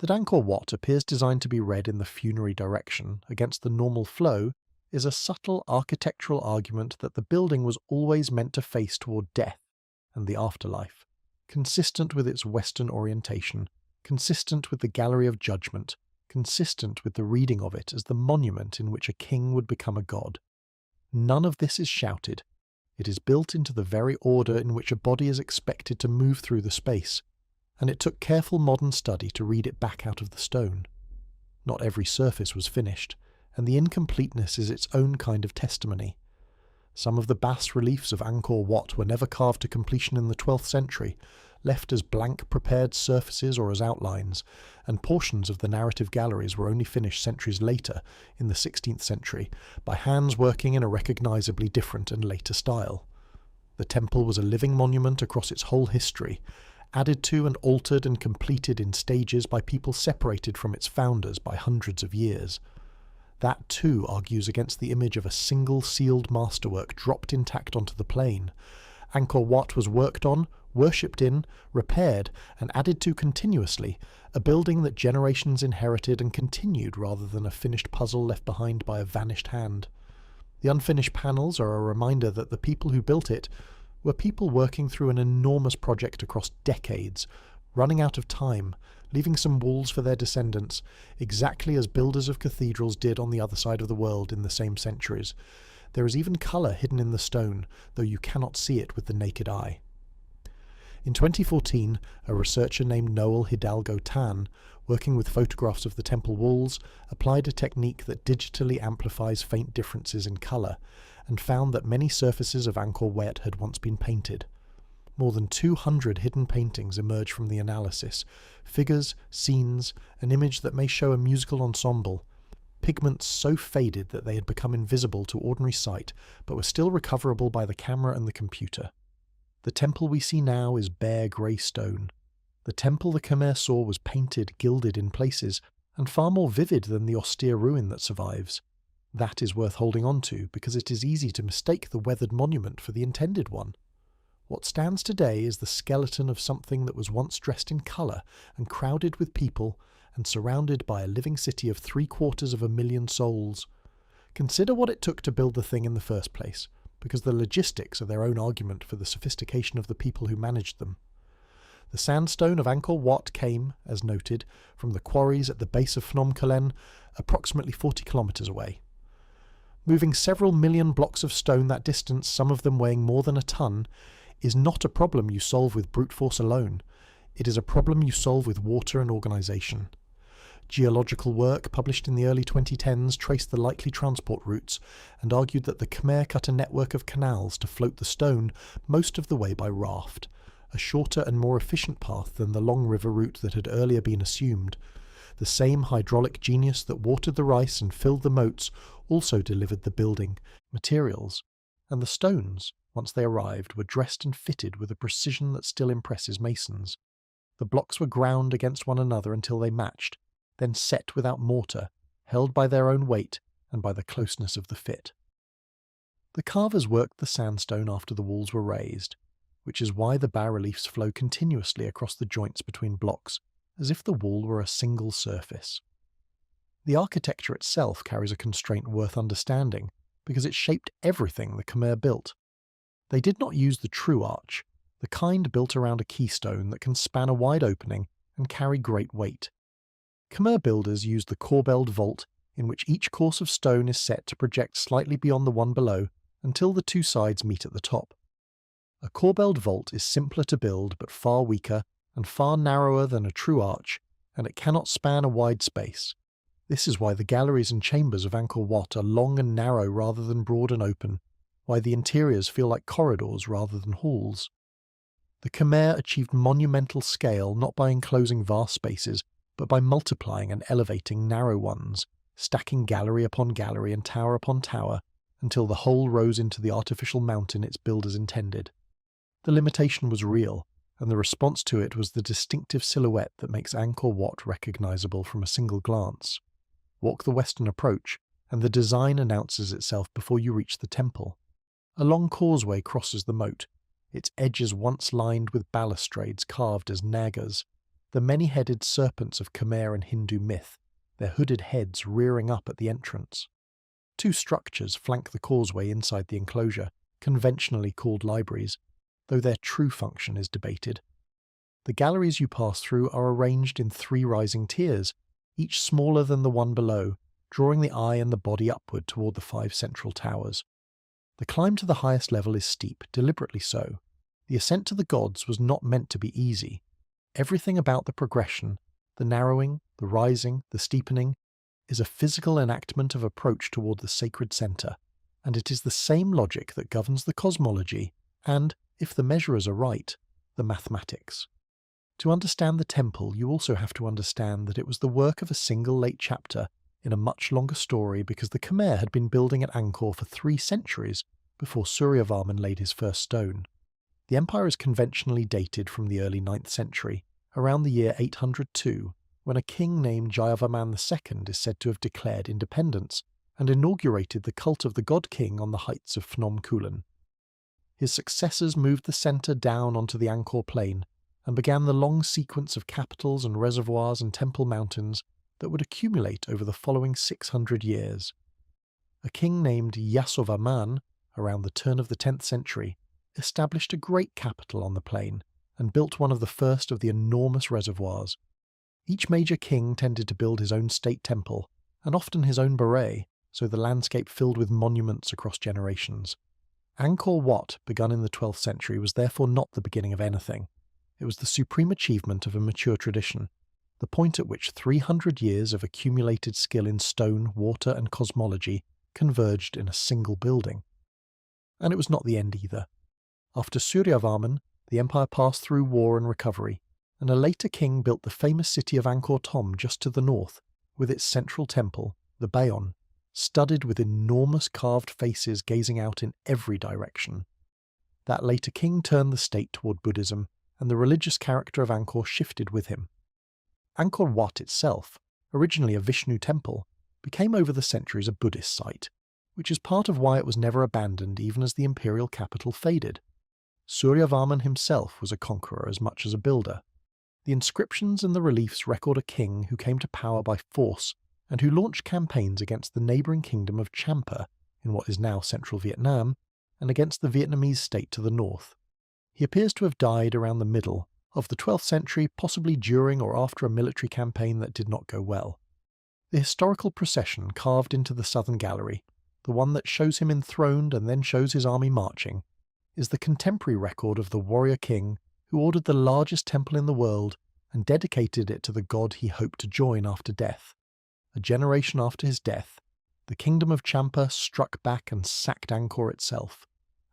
That Angkor Wat appears designed to be read in the funerary direction against the normal flow is a subtle architectural argument that the building was always meant to face toward death and the afterlife, consistent with its Western orientation, consistent with the Gallery of Judgment, consistent with the reading of it as the monument in which a king would become a god. None of this is shouted. It is built into the very order in which a body is expected to move through the space, and it took careful modern study to read it back out of the stone. Not every surface was finished, and the incompleteness is its own kind of testimony. Some of the bas-reliefs of Angkor Wat were never carved to completion in the 12th century, left as blank prepared surfaces or as outlines, and portions of the narrative galleries were only finished centuries later, in the 16th century, by hands working in a recognisably different and later style. The temple was a living monument across its whole history, added to and altered and completed in stages by people separated from its founders by hundreds of years. That too argues against the image of a single sealed masterwork dropped intact onto the plain. Angkor Wat was worked on, worshipped in, repaired, and added to continuously, a building that generations inherited and continued rather than a finished puzzle left behind by a vanished hand. The unfinished panels are a reminder that the people who built it were people working through an enormous project across decades, running out of time, leaving some walls for their descendants, exactly as builders of cathedrals did on the other side of the world in the same centuries. There is even colour hidden in the stone, though you cannot see it with the naked eye. In 2014, a researcher named Noel Hidalgo Tan, working with photographs of the temple walls, applied a technique that digitally amplifies faint differences in colour, and found that many surfaces of Angkor Wat had once been painted. More than 200 hidden paintings emerge from the analysis, figures, scenes, an image that may show a musical ensemble, pigments so faded that they had become invisible to ordinary sight, but were still recoverable by the camera and the computer. The temple we see now is bare grey stone. The temple the Khmer saw was painted, gilded in places, and far more vivid than the austere ruin that survives. That is worth holding on to, because it is easy to mistake the weathered monument for the intended one. What stands today is the skeleton of something that was once dressed in colour and crowded with people and surrounded by a living city of 750,000 souls. Consider what it took to build the thing in the first place, because the logistics are their own argument for the sophistication of the people who managed them. The sandstone of Angkor Wat came, as noted, from the quarries at the base of Phnom Kulen, approximately 40 kilometres away. Moving several million blocks of stone that distance, some of them weighing more than a ton, is not a problem you solve with brute force alone. It is a problem you solve with water and organisation. Geological work published in the early 2010s traced the likely transport routes and argued that the Khmer cut a network of canals to float the stone most of the way by raft, a shorter and more efficient path than the long river route that had earlier been assumed. The same hydraulic genius that watered the rice and filled the moats also delivered the building, materials, and the stones, once they arrived, were dressed and fitted with a precision that still impresses masons. The blocks were ground against one another until they matched, then set without mortar, held by their own weight and by the closeness of the fit. The carvers worked the sandstone after the walls were raised, which is why the bas-reliefs flow continuously across the joints between blocks, as if the wall were a single surface. The architecture itself carries a constraint worth understanding, because it shaped everything the Khmer built. They did not use the true arch, the kind built around a keystone that can span a wide opening and carry great weight. Khmer builders used the corbelled vault, in which each course of stone is set to project slightly beyond the one below until the two sides meet at the top. A corbelled vault is simpler to build but far weaker and far narrower than a true arch, and it cannot span a wide space. This is why the galleries and chambers of Angkor Wat are long and narrow rather than broad and open, why the interiors feel like corridors rather than halls. The Khmer achieved monumental scale not by enclosing vast spaces, but by multiplying and elevating narrow ones, stacking gallery upon gallery and tower upon tower, until the whole rose into the artificial mountain its builders intended. The limitation was real, and the response to it was the distinctive silhouette that makes Angkor Wat recognizable from a single glance. Walk the western approach, and the design announces itself before you reach the temple. A long causeway crosses the moat, its edges once lined with balustrades carved as nagas, the many-headed serpents of Khmer and Hindu myth, their hooded heads rearing up at the entrance. Two structures flank the causeway inside the enclosure, conventionally called libraries, though their true function is debated. The galleries you pass through are arranged in 3 rising tiers, each smaller than the one below, drawing the eye and the body upward toward the 5 central towers. The climb to the highest level is steep, deliberately so. The ascent to the gods was not meant to be easy. Everything about the progression, the narrowing, the rising, the steepening, is a physical enactment of approach toward the sacred centre, and it is the same logic that governs the cosmology and, if the measurers are right, the mathematics. To understand the temple, you also have to understand that it was the work of a single late chapter in a much longer story, because the Khmer had been building at Angkor for 3 centuries before Suryavarman laid his first stone. The empire is conventionally dated from the early 9th century, around the year 802, when a king named Jayavarman II is said to have declared independence and inaugurated the cult of the god king on the heights of Phnom Kulen. His successors moved the centre down onto the Angkor plain and began the long sequence of capitals and reservoirs and temple mountains that would accumulate over the following 600 years. A king named Yasovarman, around the turn of the 10th century, established a great capital on the plain and built one of the first of the enormous reservoirs. Each major king tended to build his own state temple, and often his own beret, so the landscape filled with monuments across generations. Angkor Wat, begun in the 12th century, was therefore not the beginning of anything. It was the supreme achievement of a mature tradition, the point at which 300 years of accumulated skill in stone, water, and cosmology converged in a single building. And it was not the end either. After Suryavarman, the empire passed through war and recovery, and a later king built the famous city of Angkor Thom just to the north, with its central temple, the Bayon, studded with enormous carved faces gazing out in every direction. That later king turned the state toward Buddhism, and the religious character of Angkor shifted with him. Angkor Wat itself, originally a Vishnu temple, became over the centuries a Buddhist site, which is part of why it was never abandoned even as the imperial capital faded. Suryavarman himself was a conqueror as much as a builder. The inscriptions and the reliefs record a king who came to power by force and who launched campaigns against the neighbouring kingdom of Champa, in what is now central Vietnam, and against the Vietnamese state to the north. He appears to have died around the middle of the 12th century, possibly during or after a military campaign that did not go well. The historical procession carved into the southern gallery, the one that shows him enthroned and then shows his army marching, is the contemporary record of the warrior king who ordered the largest temple in the world and dedicated it to the god he hoped to join after death. A generation after his death, the kingdom of Champa struck back and sacked Angkor itself,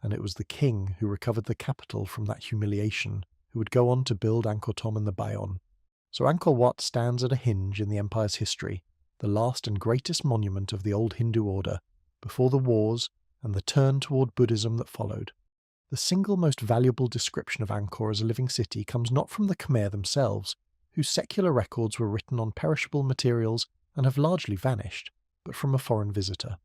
and it was the king who recovered the capital from that humiliation who would go on to build Angkor Thom and the Bayon. So Angkor Wat stands at a hinge in the empire's history, the last and greatest monument of the old Hindu order, before the wars and the turn toward Buddhism that followed. The single most valuable description of Angkor as a living city comes not from the Khmer themselves, whose secular records were written on perishable materials and have largely vanished, but from a foreign visitor.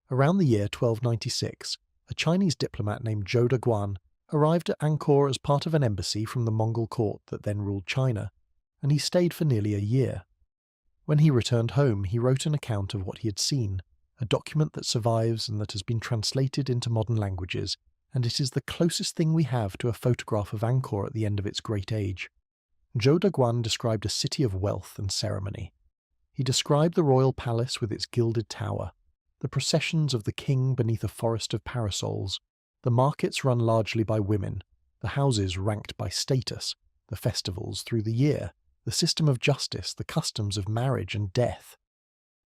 Around the year 1296, a Chinese diplomat named Zhou Daguan arrived at Angkor as part of an embassy from the Mongol court that then ruled China, and he stayed for nearly a year. When he returned home, he wrote an account of what he had seen, a document that survives and that has been translated into modern languages, and it is the closest thing we have to a photograph of Angkor at the end of its great age. Zhou Daguan described a city of wealth and ceremony. He described the royal palace with its gilded tower, the processions of the king beneath a forest of parasols, the markets run largely by women, the houses ranked by status, the festivals through the year, the system of justice, the customs of marriage and death.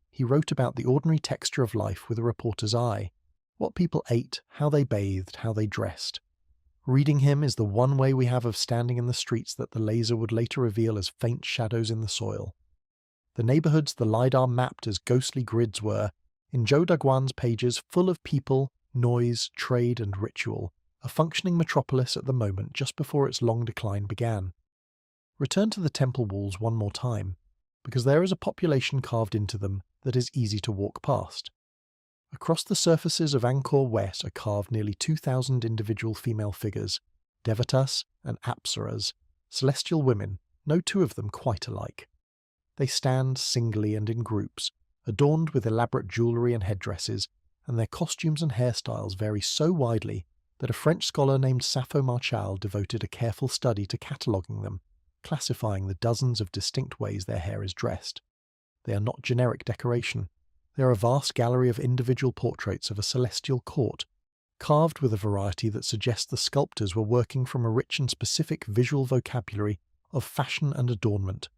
He wrote about the ordinary texture of life with a reporter's eye, what people ate, how they bathed, how they dressed. Reading him is the one way we have of standing in the streets that the laser would later reveal as faint shadows in the soil. The neighborhoods the LiDAR mapped as ghostly grids were, in Zhou Daguan's pages, full of people, noise, trade and ritual, a functioning metropolis at the moment just before its long decline began. Return to the temple walls one more time, because there is a population carved into them that is easy to walk past. Across the surfaces of Angkor Wat are carved nearly 2,000 individual female figures, devatas and apsaras, celestial women, no two of them quite alike. They stand singly and in groups, adorned with elaborate jewellery and headdresses, and their costumes and hairstyles vary so widely that a French scholar named Sappho Marchal devoted a careful study to cataloguing them, classifying the dozens of distinct ways their hair is dressed. They are not generic decoration. They are a vast gallery of individual portraits of a celestial court, carved with a variety that suggests the sculptors were working from a rich and specific visual vocabulary of fashion and adornment.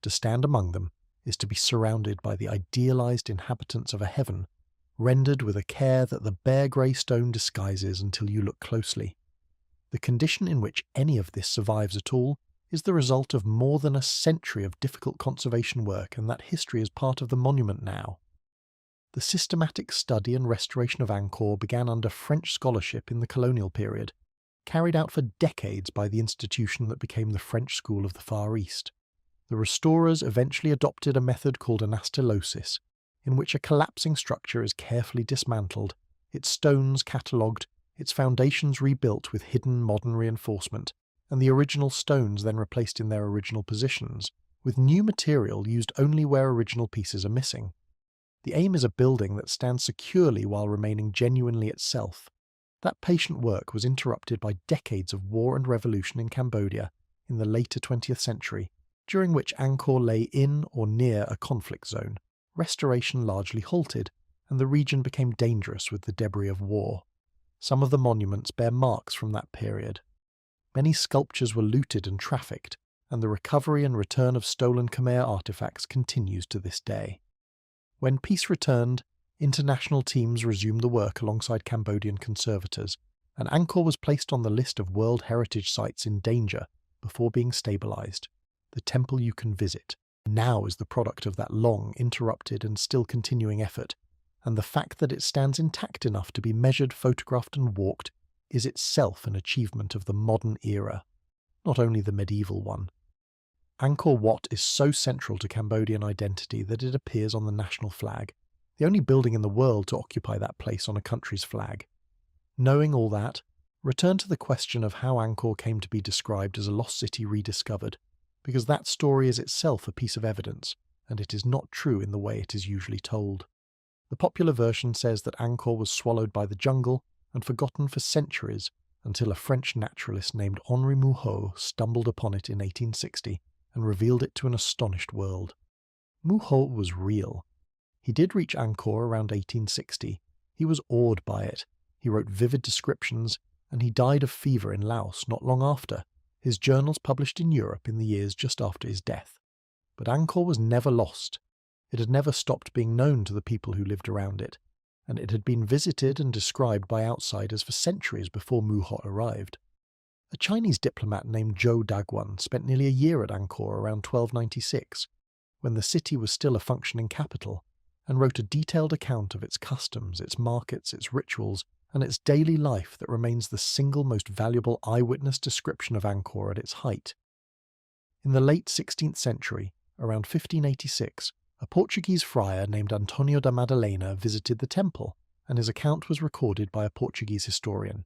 To stand among them is to be surrounded by the idealized inhabitants of a heaven, rendered with a care that the bare grey stone disguises until you look closely. The condition in which any of this survives at all is the result of more than a century of difficult conservation work, and that history is part of the monument now. The systematic study and restoration of Angkor began under French scholarship in the colonial period, carried out for decades by the institution that became the French School of the Far East. The restorers eventually adopted a method called anastylosis, in which a collapsing structure is carefully dismantled, its stones catalogued, its foundations rebuilt with hidden modern reinforcement, and the original stones then replaced in their original positions, with new material used only where original pieces are missing. The aim is a building that stands securely while remaining genuinely itself. That patient work was interrupted by decades of war and revolution in Cambodia in the later 20th century, during which Angkor lay in or near a conflict zone. Restoration largely halted, and the region became dangerous with the debris of war. Some of the monuments bear marks from that period. Many sculptures were looted and trafficked, and the recovery and return of stolen Khmer artifacts continues to this day. When peace returned, international teams resumed the work alongside Cambodian conservators, and Angkor was placed on the list of World Heritage Sites in danger before being stabilised. The temple you can visit now is the product of that long, interrupted and still continuing effort, and the fact that it stands intact enough to be measured, photographed and walked is itself an achievement of the modern era, not only the medieval one. Angkor Wat is so central to Cambodian identity that it appears on the national flag, the only building in the world to occupy that place on a country's flag. Knowing all that, return to the question of how Angkor came to be described as a lost city rediscovered, because that story is itself a piece of evidence, and it is not true in the way it is usually told. The popular version says that Angkor was swallowed by the jungle and forgotten for centuries until a French naturalist named Henri Mouhot stumbled upon it in 1860 and revealed it to an astonished world. Mouhot was real. He did reach Angkor around 1860. He was awed by it. He wrote vivid descriptions, and he died of fever in Laos not long after, his journals published in Europe in the years just after his death. But Angkor was never lost. It had never stopped being known to the people who lived around it, and it had been visited and described by outsiders for centuries before Mouhot arrived. A Chinese diplomat named Zhou Daguan spent nearly a year at Angkor around 1296, when the city was still a functioning capital, and wrote a detailed account of its customs, its markets, its rituals, and its daily life that remains the single most valuable eyewitness description of Angkor at its height. In the late 16th century, around 1586, a Portuguese friar named Antonio da Madalena visited the temple, and his account was recorded by a Portuguese historian.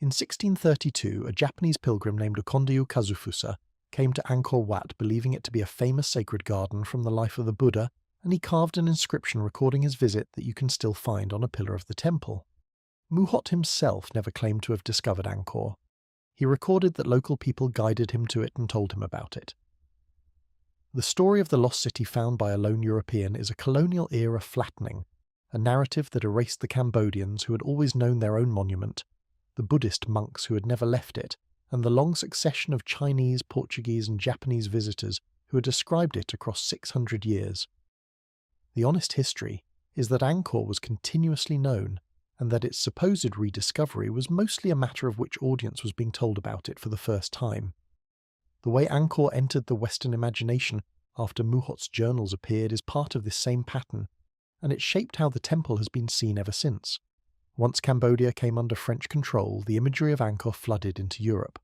In 1632, a Japanese pilgrim named Okondayu Kazufusa came to Angkor Wat believing it to be a famous sacred garden from the life of the Buddha, and he carved an inscription recording his visit that you can still find on a pillar of the temple. Mouhot himself never claimed to have discovered Angkor. He recorded that local people guided him to it and told him about it. The story of the lost city found by a lone European is a colonial-era flattening, a narrative that erased the Cambodians who had always known their own monument, the Buddhist monks who had never left it, and the long succession of Chinese, Portuguese and Japanese visitors who had described it across 600 years. The honest history is that Angkor was continuously known, and that its supposed rediscovery was mostly a matter of which audience was being told about it for the first time. The way Angkor entered the Western imagination after Muhot's journals appeared is part of this same pattern, and it shaped how the temple has been seen ever since. Once Cambodia came under French control, the imagery of Angkor flooded into Europe.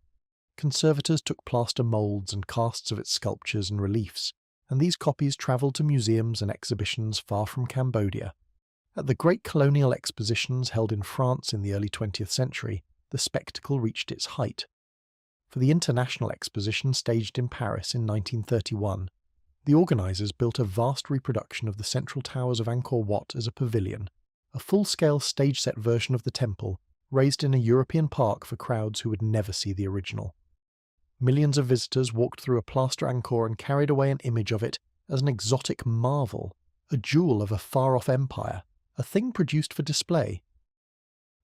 Conservators took plaster moulds and casts of its sculptures and reliefs, and these copies travelled to museums and exhibitions far from Cambodia. At the great colonial expositions held in France in the early 20th century, the spectacle reached its height. For the International Exposition staged in Paris in 1931, the organisers built a vast reproduction of the central towers of Angkor Wat as a pavilion, a full-scale stage-set version of the temple, raised in a European park for crowds who would never see the original. Millions of visitors walked through a plaster Angkor and carried away an image of it as an exotic marvel, a jewel of a far-off empire, a thing produced for display.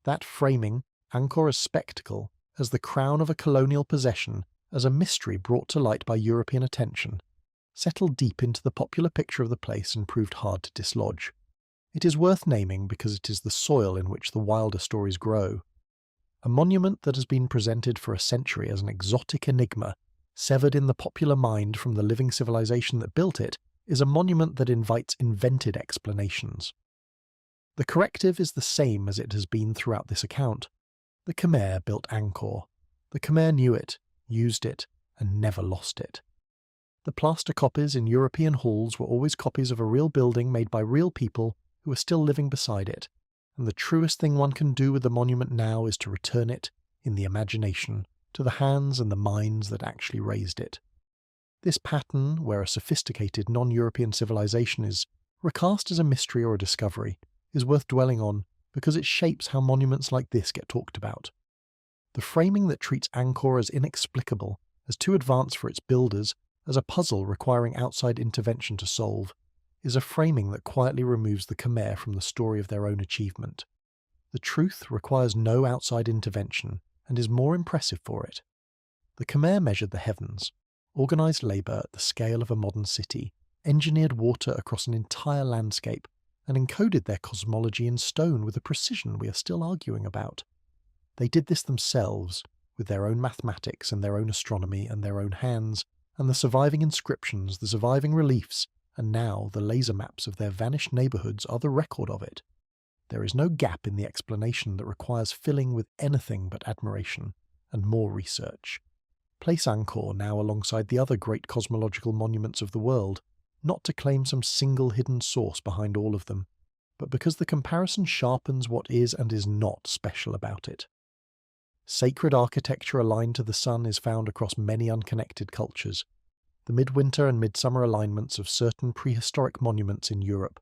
That framing Angkor as spectacle, as the crown of a colonial possession, as a mystery brought to light by European attention, settled deep into the popular picture of the place and proved hard to dislodge. It is worth naming because it is the soil in which the wilder stories grow. A monument that has been presented for a century as an exotic enigma, severed in the popular mind from the living civilization that built it, is a monument that invites invented explanations. The corrective is the same as it has been throughout this account. The Khmer built Angkor. The Khmer knew it, used it, and never lost it. The plaster copies in European halls were always copies of a real building made by real people who are still living beside it, and the truest thing one can do with the monument now is to return it, in the imagination, to the hands and the minds that actually raised it. This pattern, where a sophisticated non-European civilization is recast as a mystery or a discovery, is worth dwelling on because it shapes how monuments like this get talked about. The framing that treats Angkor as inexplicable, as too advanced for its builders, as a puzzle requiring outside intervention to solve, is a framing that quietly removes the Khmer from the story of their own achievement. The truth requires no outside intervention and is more impressive for it. The Khmer measured the heavens, organised labour at the scale of a modern city, engineered water across an entire landscape, and encoded their cosmology in stone with a precision we are still arguing about. They did this themselves, with their own mathematics and their own astronomy and their own hands, and the surviving inscriptions, the surviving reliefs, and now the laser maps of their vanished neighbourhoods are the record of it. There is no gap in the explanation that requires filling with anything but admiration and more research. Place Angkor now alongside the other great cosmological monuments of the world, not to claim some single hidden source behind all of them, but because the comparison sharpens what is and is not special about it. Sacred architecture aligned to the sun is found across many unconnected cultures. The midwinter and midsummer alignments of certain prehistoric monuments in Europe,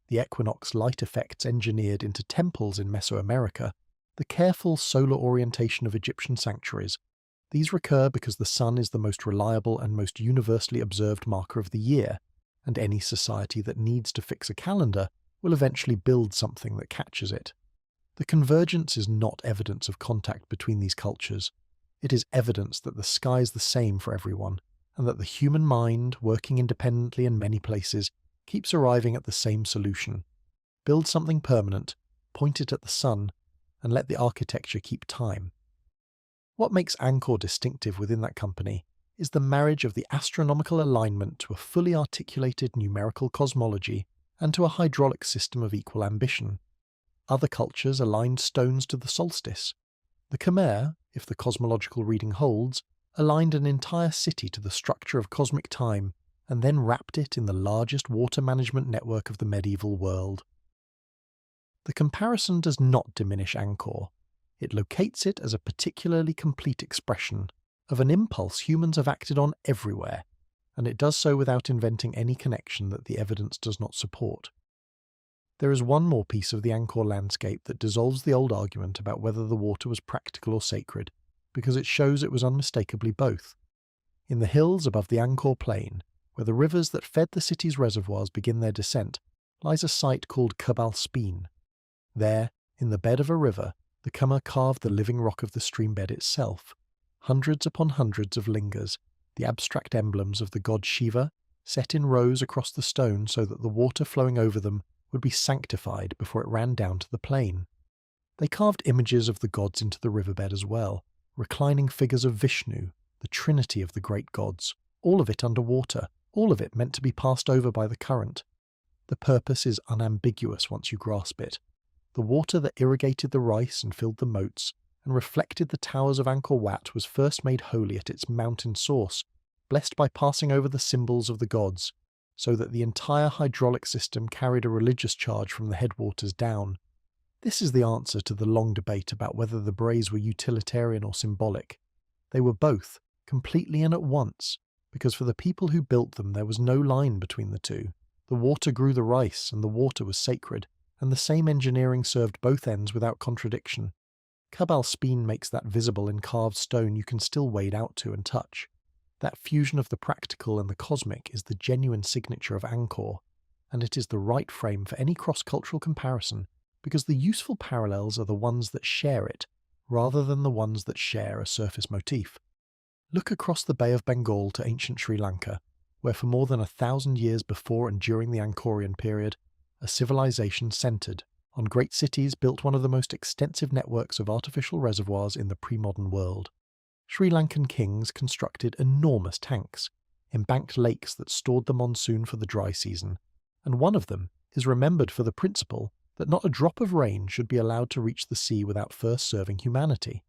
the equinox light effects engineered into temples in Mesoamerica, the careful solar orientation of Egyptian sanctuaries, these recur because the sun is the most reliable and most universally observed marker of the year, and any society that needs to fix a calendar will eventually build something that catches it. The convergence is not evidence of contact between these cultures. It is evidence that the sky is the same for everyone, and that the human mind, working independently in many places, keeps arriving at the same solution. Build something permanent, point it at the sun, and let the architecture keep time. What makes Angkor distinctive within that company is the marriage of the astronomical alignment to a fully articulated numerical cosmology and to a hydraulic system of equal ambition. Other cultures aligned stones to the solstice. The Khmer, if the cosmological reading holds, aligned an entire city to the structure of cosmic time and then wrapped it in the largest water management network of the medieval world. The comparison does not diminish Angkor. It locates it as a particularly complete expression of an impulse humans have acted on everywhere, and it does so without inventing any connection that the evidence does not support. There is one more piece of the Angkor landscape that dissolves the old argument about whether the water was practical or sacred, because it shows it was unmistakably both. In the hills above the Angkor plain, where the rivers that fed the city's reservoirs begin their descent, lies a site called Kubal Speen. There, in the bed of a river, the Khmer carved the living rock of the streambed itself. Hundreds upon hundreds of lingers, the abstract emblems of the god Shiva, set in rows across the stone so that the water flowing over them would be sanctified before it ran down to the plain. They carved images of the gods into the riverbed as well, reclining figures of Vishnu, the trinity of the great gods, all of it underwater, all of it meant to be passed over by the current. The purpose is unambiguous once you grasp it. The water that irrigated the rice and filled the moats, and reflected the towers of Angkor Wat was first made holy at its mountain source, blessed by passing over the symbols of the gods, so that the entire hydraulic system carried a religious charge from the headwaters down. This is the answer to the long debate about whether the brays were utilitarian or symbolic. They were both, completely and at once, because for the people who built them there was no line between the two. The water grew the rice, and the water was sacred, and the same engineering served both ends without contradiction. Kubal Speen makes that visible in carved stone you can still wade out to and touch. That fusion of the practical and the cosmic is the genuine signature of Angkor, and it is the right frame for any cross-cultural comparison, because the useful parallels are the ones that share it, rather than the ones that share a surface motif. Look across the Bay of Bengal to ancient Sri Lanka, where for more than 1,000 years before and during the Angkorian period, a civilization centred on great cities built one of the most extensive networks of artificial reservoirs in the pre-modern world. Sri Lankan kings constructed enormous tanks, embanked lakes that stored the monsoon for the dry season, and one of them is remembered for the principle that not a drop of rain should be allowed to reach the sea without first serving humanity.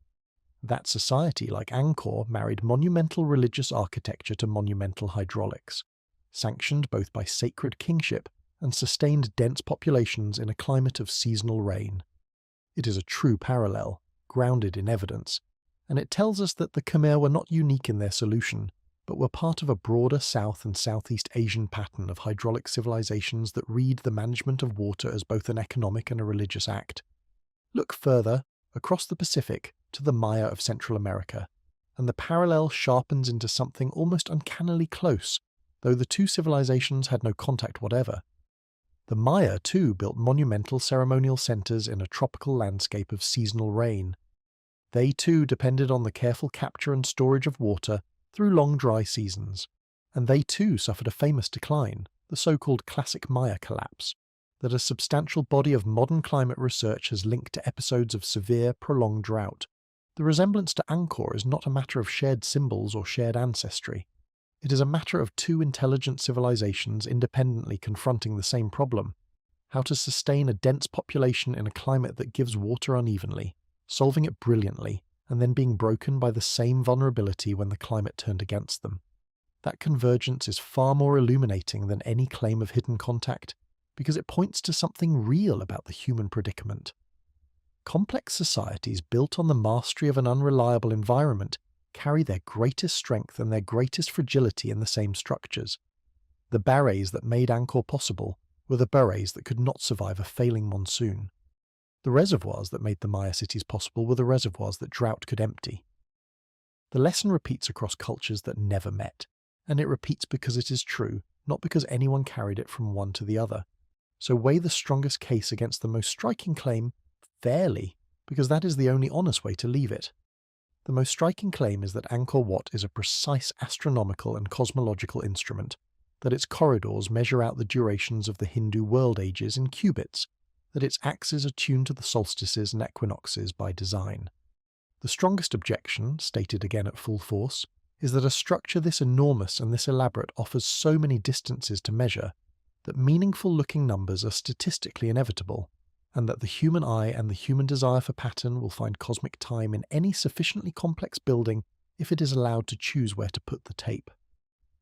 That society, like Angkor, married monumental religious architecture to monumental hydraulics, sanctioned both by sacred kingship and sustained dense populations in a climate of seasonal rain. It is a true parallel, grounded in evidence, and it tells us that the Khmer were not unique in their solution, but were part of a broader South and Southeast Asian pattern of hydraulic civilizations that read the management of water as both an economic and a religious act. Look further, across the Pacific, to the Maya of Central America, and the parallel sharpens into something almost uncannily close, though the two civilizations had no contact whatever. The Maya, too, built monumental ceremonial centers in a tropical landscape of seasonal rain. They, too, depended on the careful capture and storage of water through long dry seasons, and they, too, suffered a famous decline, the so-called Classic Maya collapse, that a substantial body of modern climate research has linked to episodes of severe, prolonged drought. The resemblance to Angkor is not a matter of shared symbols or shared ancestry. It is a matter of two intelligent civilizations independently confronting the same problem: how to sustain a dense population in a climate that gives water unevenly, solving it brilliantly, and then being broken by the same vulnerability when the climate turned against them. That convergence is far more illuminating than any claim of hidden contact, because it points to something real about the human predicament. Complex societies built on the mastery of an unreliable environment carry their greatest strength and their greatest fragility in the same structures. The barrays that made Angkor possible were the barrays that could not survive a failing monsoon. The reservoirs that made the Maya cities possible were the reservoirs that drought could empty. The lesson repeats across cultures that never met, and it repeats because it is true, not because anyone carried it from one to the other. So weigh the strongest case against the most striking claim fairly, because that is the only honest way to leave it. The most striking claim is that Angkor Wat is a precise astronomical and cosmological instrument, that its corridors measure out the durations of the Hindu world ages in cubits, that its axes are tuned to the solstices and equinoxes by design. The strongest objection, stated again at full force, is that a structure this enormous and this elaborate offers so many distances to measure that meaningful-looking numbers are statistically inevitable, and that the human eye and the human desire for pattern will find cosmic time in any sufficiently complex building if it is allowed to choose where to put the tape.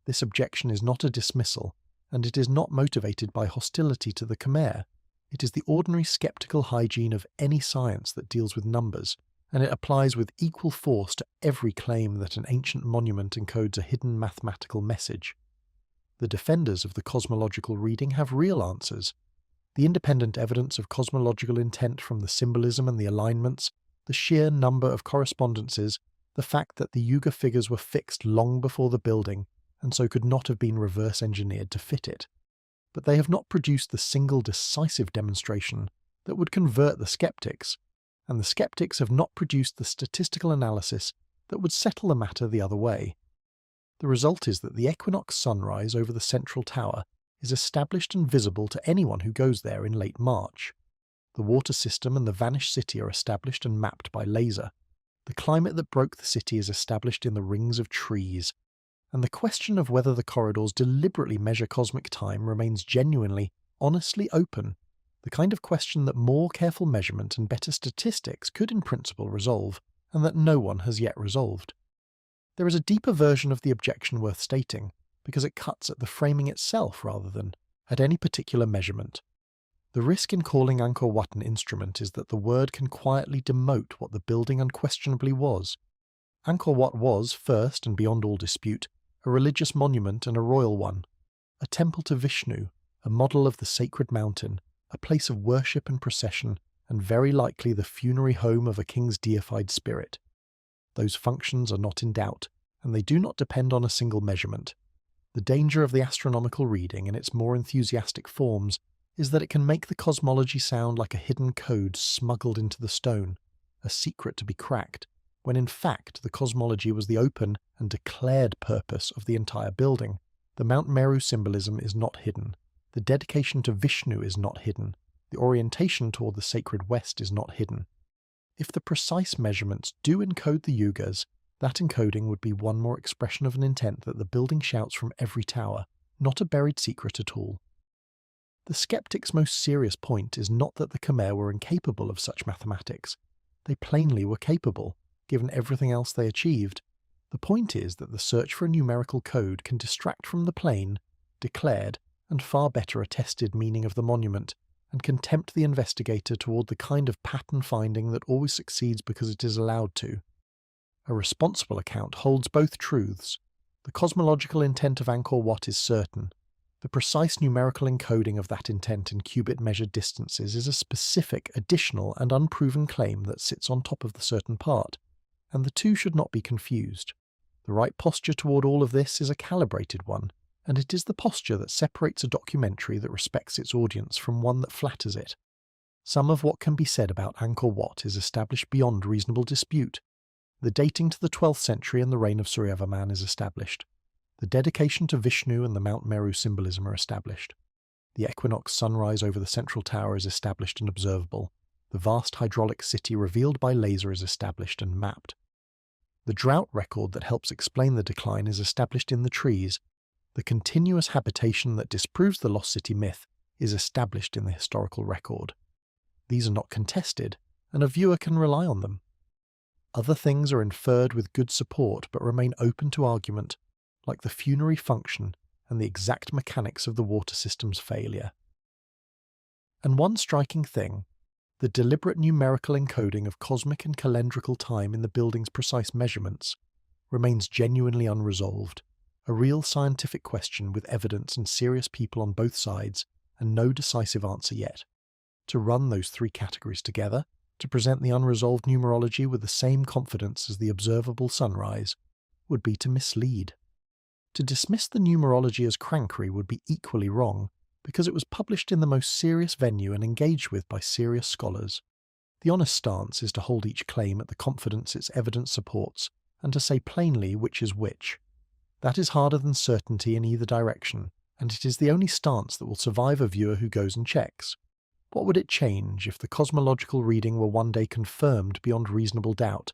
This objection is not a dismissal, and it is not motivated by hostility to the Khmer. It is the ordinary skeptical hygiene of any science that deals with numbers, and it applies with equal force to every claim that an ancient monument encodes a hidden mathematical message. The defenders of the cosmological reading have real answers. The independent evidence of cosmological intent from the symbolism and the alignments, the sheer number of correspondences, the fact that the Yuga figures were fixed long before the building, and so could not have been reverse engineered to fit it. but they have not produced the single decisive demonstration that would convert the skeptics, and the skeptics have not produced the statistical analysis that would settle the matter the other way. The result is that the equinox sunrise over the central tower is established and visible to anyone who goes there in late March. The water system and the vanished city are established and mapped by laser. The climate that broke the city is established in the rings of trees, and the question of whether the corridors deliberately measure cosmic time remains genuinely, honestly open, the kind of question that more careful measurement and better statistics could in principle resolve, and that no one has yet resolved. There is a deeper version of the objection worth stating, because it cuts at the framing itself rather than at any particular measurement. The risk in calling Angkor Wat an instrument is that the word can quietly demote what the building unquestionably was. Angkor Wat was, first and beyond all dispute, a religious monument and a royal one, a temple to Vishnu, a model of the sacred mountain, a place of worship and procession, and very likely the funerary home of a king's deified spirit. Those functions are not in doubt, and they do not depend on a single measurement. The danger of the astronomical reading in its more enthusiastic forms is that it can make the cosmology sound like a hidden code smuggled into the stone, a secret to be cracked, when in fact the cosmology was the open and declared purpose of the entire building. The Mount Meru symbolism is not hidden. The dedication to Vishnu is not hidden. The orientation toward the sacred west is not hidden. If the precise measurements do encode the yugas, that encoding would be one more expression of an intent that the building shouts from every tower, not a buried secret at all. The skeptic's most serious point is not that the Khmer were incapable of such mathematics. They plainly were capable, given everything else they achieved. The point is that the search for a numerical code can distract from the plain, declared, and far better attested meaning of the monument, and can tempt the investigator toward the kind of pattern finding that always succeeds because it is allowed to. A responsible account holds both truths. The cosmological intent of Angkor Wat is certain. The precise numerical encoding of that intent in qubit-measured distances is a specific, additional, and unproven claim that sits on top of the certain part, and the two should not be confused. The right posture toward all of this is a calibrated one, and it is the posture that separates a documentary that respects its audience from one that flatters it. Some of what can be said about Angkor Wat is established beyond reasonable dispute. The dating to the 12th century and the reign of Suryavarman is established. The dedication to Vishnu and the Mount Meru symbolism are established. The equinox sunrise over the central tower is established and observable. The vast hydraulic city revealed by laser is established and mapped. The drought record that helps explain the decline is established in the trees. The continuous habitation that disproves the lost city myth is established in the historical record. These are not contested, and a viewer can rely on them. Other things are inferred with good support but remain open to argument, like the funerary function and the exact mechanics of the water system's failure. And one striking thing, the deliberate numerical encoding of cosmic and calendrical time in the building's precise measurements, remains genuinely unresolved, a real scientific question with evidence and serious people on both sides, and no decisive answer yet. To run those three categories together, to present the unresolved numerology with the same confidence as the observable sunrise, would be to mislead. To dismiss the numerology as crankery would be equally wrong, because it was published in the most serious venue and engaged with by serious scholars. The honest stance is to hold each claim at the confidence its evidence supports, and to say plainly which is which. That is harder than certainty in either direction, and it is the only stance that will survive a viewer who goes and checks. What would it change if the cosmological reading were one day confirmed beyond reasonable doubt?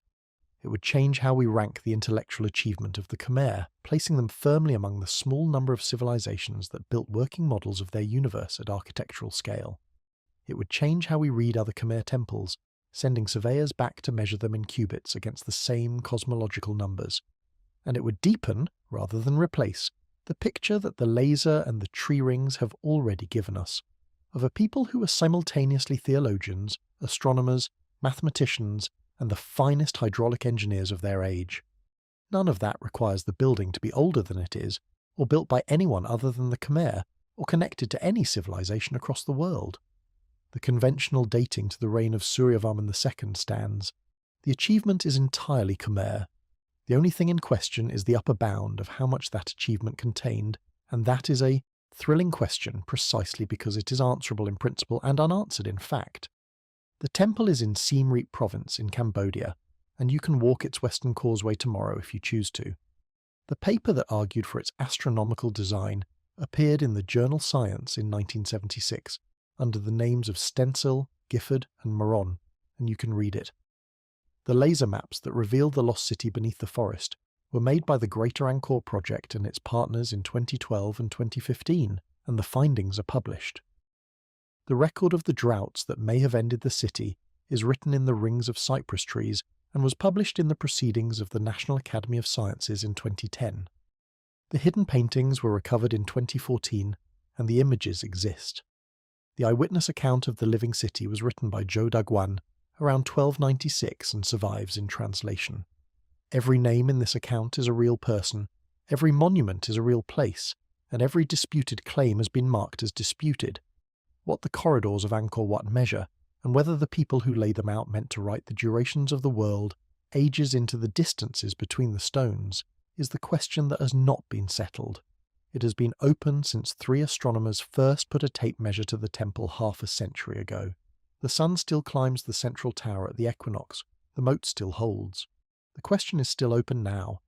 It would change how we rank the intellectual achievement of the Khmer, placing them firmly among the small number of civilizations that built working models of their universe at architectural scale. It would change how we read other Khmer temples, sending surveyors back to measure them in cubits against the same cosmological numbers. And it would deepen, rather than replace, the picture that the laser and the tree rings have already given us, of a people who were simultaneously theologians, astronomers, mathematicians, and the finest hydraulic engineers of their age. None of that requires the building to be older than it is, or built by anyone other than the Khmer, or connected to any civilization across the world. The conventional dating to the reign of Suryavarman II stands. The achievement is entirely Khmer. The only thing in question is the upper bound of how much that achievement contained, and that is a Thrilling question precisely because it is answerable in principle and unanswered in fact. The temple is in Siem Reap province in Cambodia, and you can walk its western causeway tomorrow if you choose to. The paper that argued for its astronomical design appeared in the journal Science in 1976 under the names of Stencil, Gifford and Moron, and you can read it. The laser maps that revealed the lost city beneath the forest were made by the Greater Angkor Project and its partners in 2012 and 2015, and the findings are published. The record of the droughts that may have ended the city is written in the rings of cypress trees and was published in the Proceedings of the National Academy of Sciences in 2010. The hidden paintings were recovered in 2014, and the images exist. The eyewitness account of the living city was written by Zhou Daguan around 1296 and survives in translation. Every name in this account is a real person, every monument is a real place, and every disputed claim has been marked as disputed. What the corridors of Angkor Wat measure, and whether the people who laid them out meant to write the durations of the world, ages into the distances between the stones, is the question that has not been settled. It has been open since 3 astronomers first put a tape measure to the temple half a century ago. The sun still climbs the central tower at the equinox, the moat still holds. The question is still open now,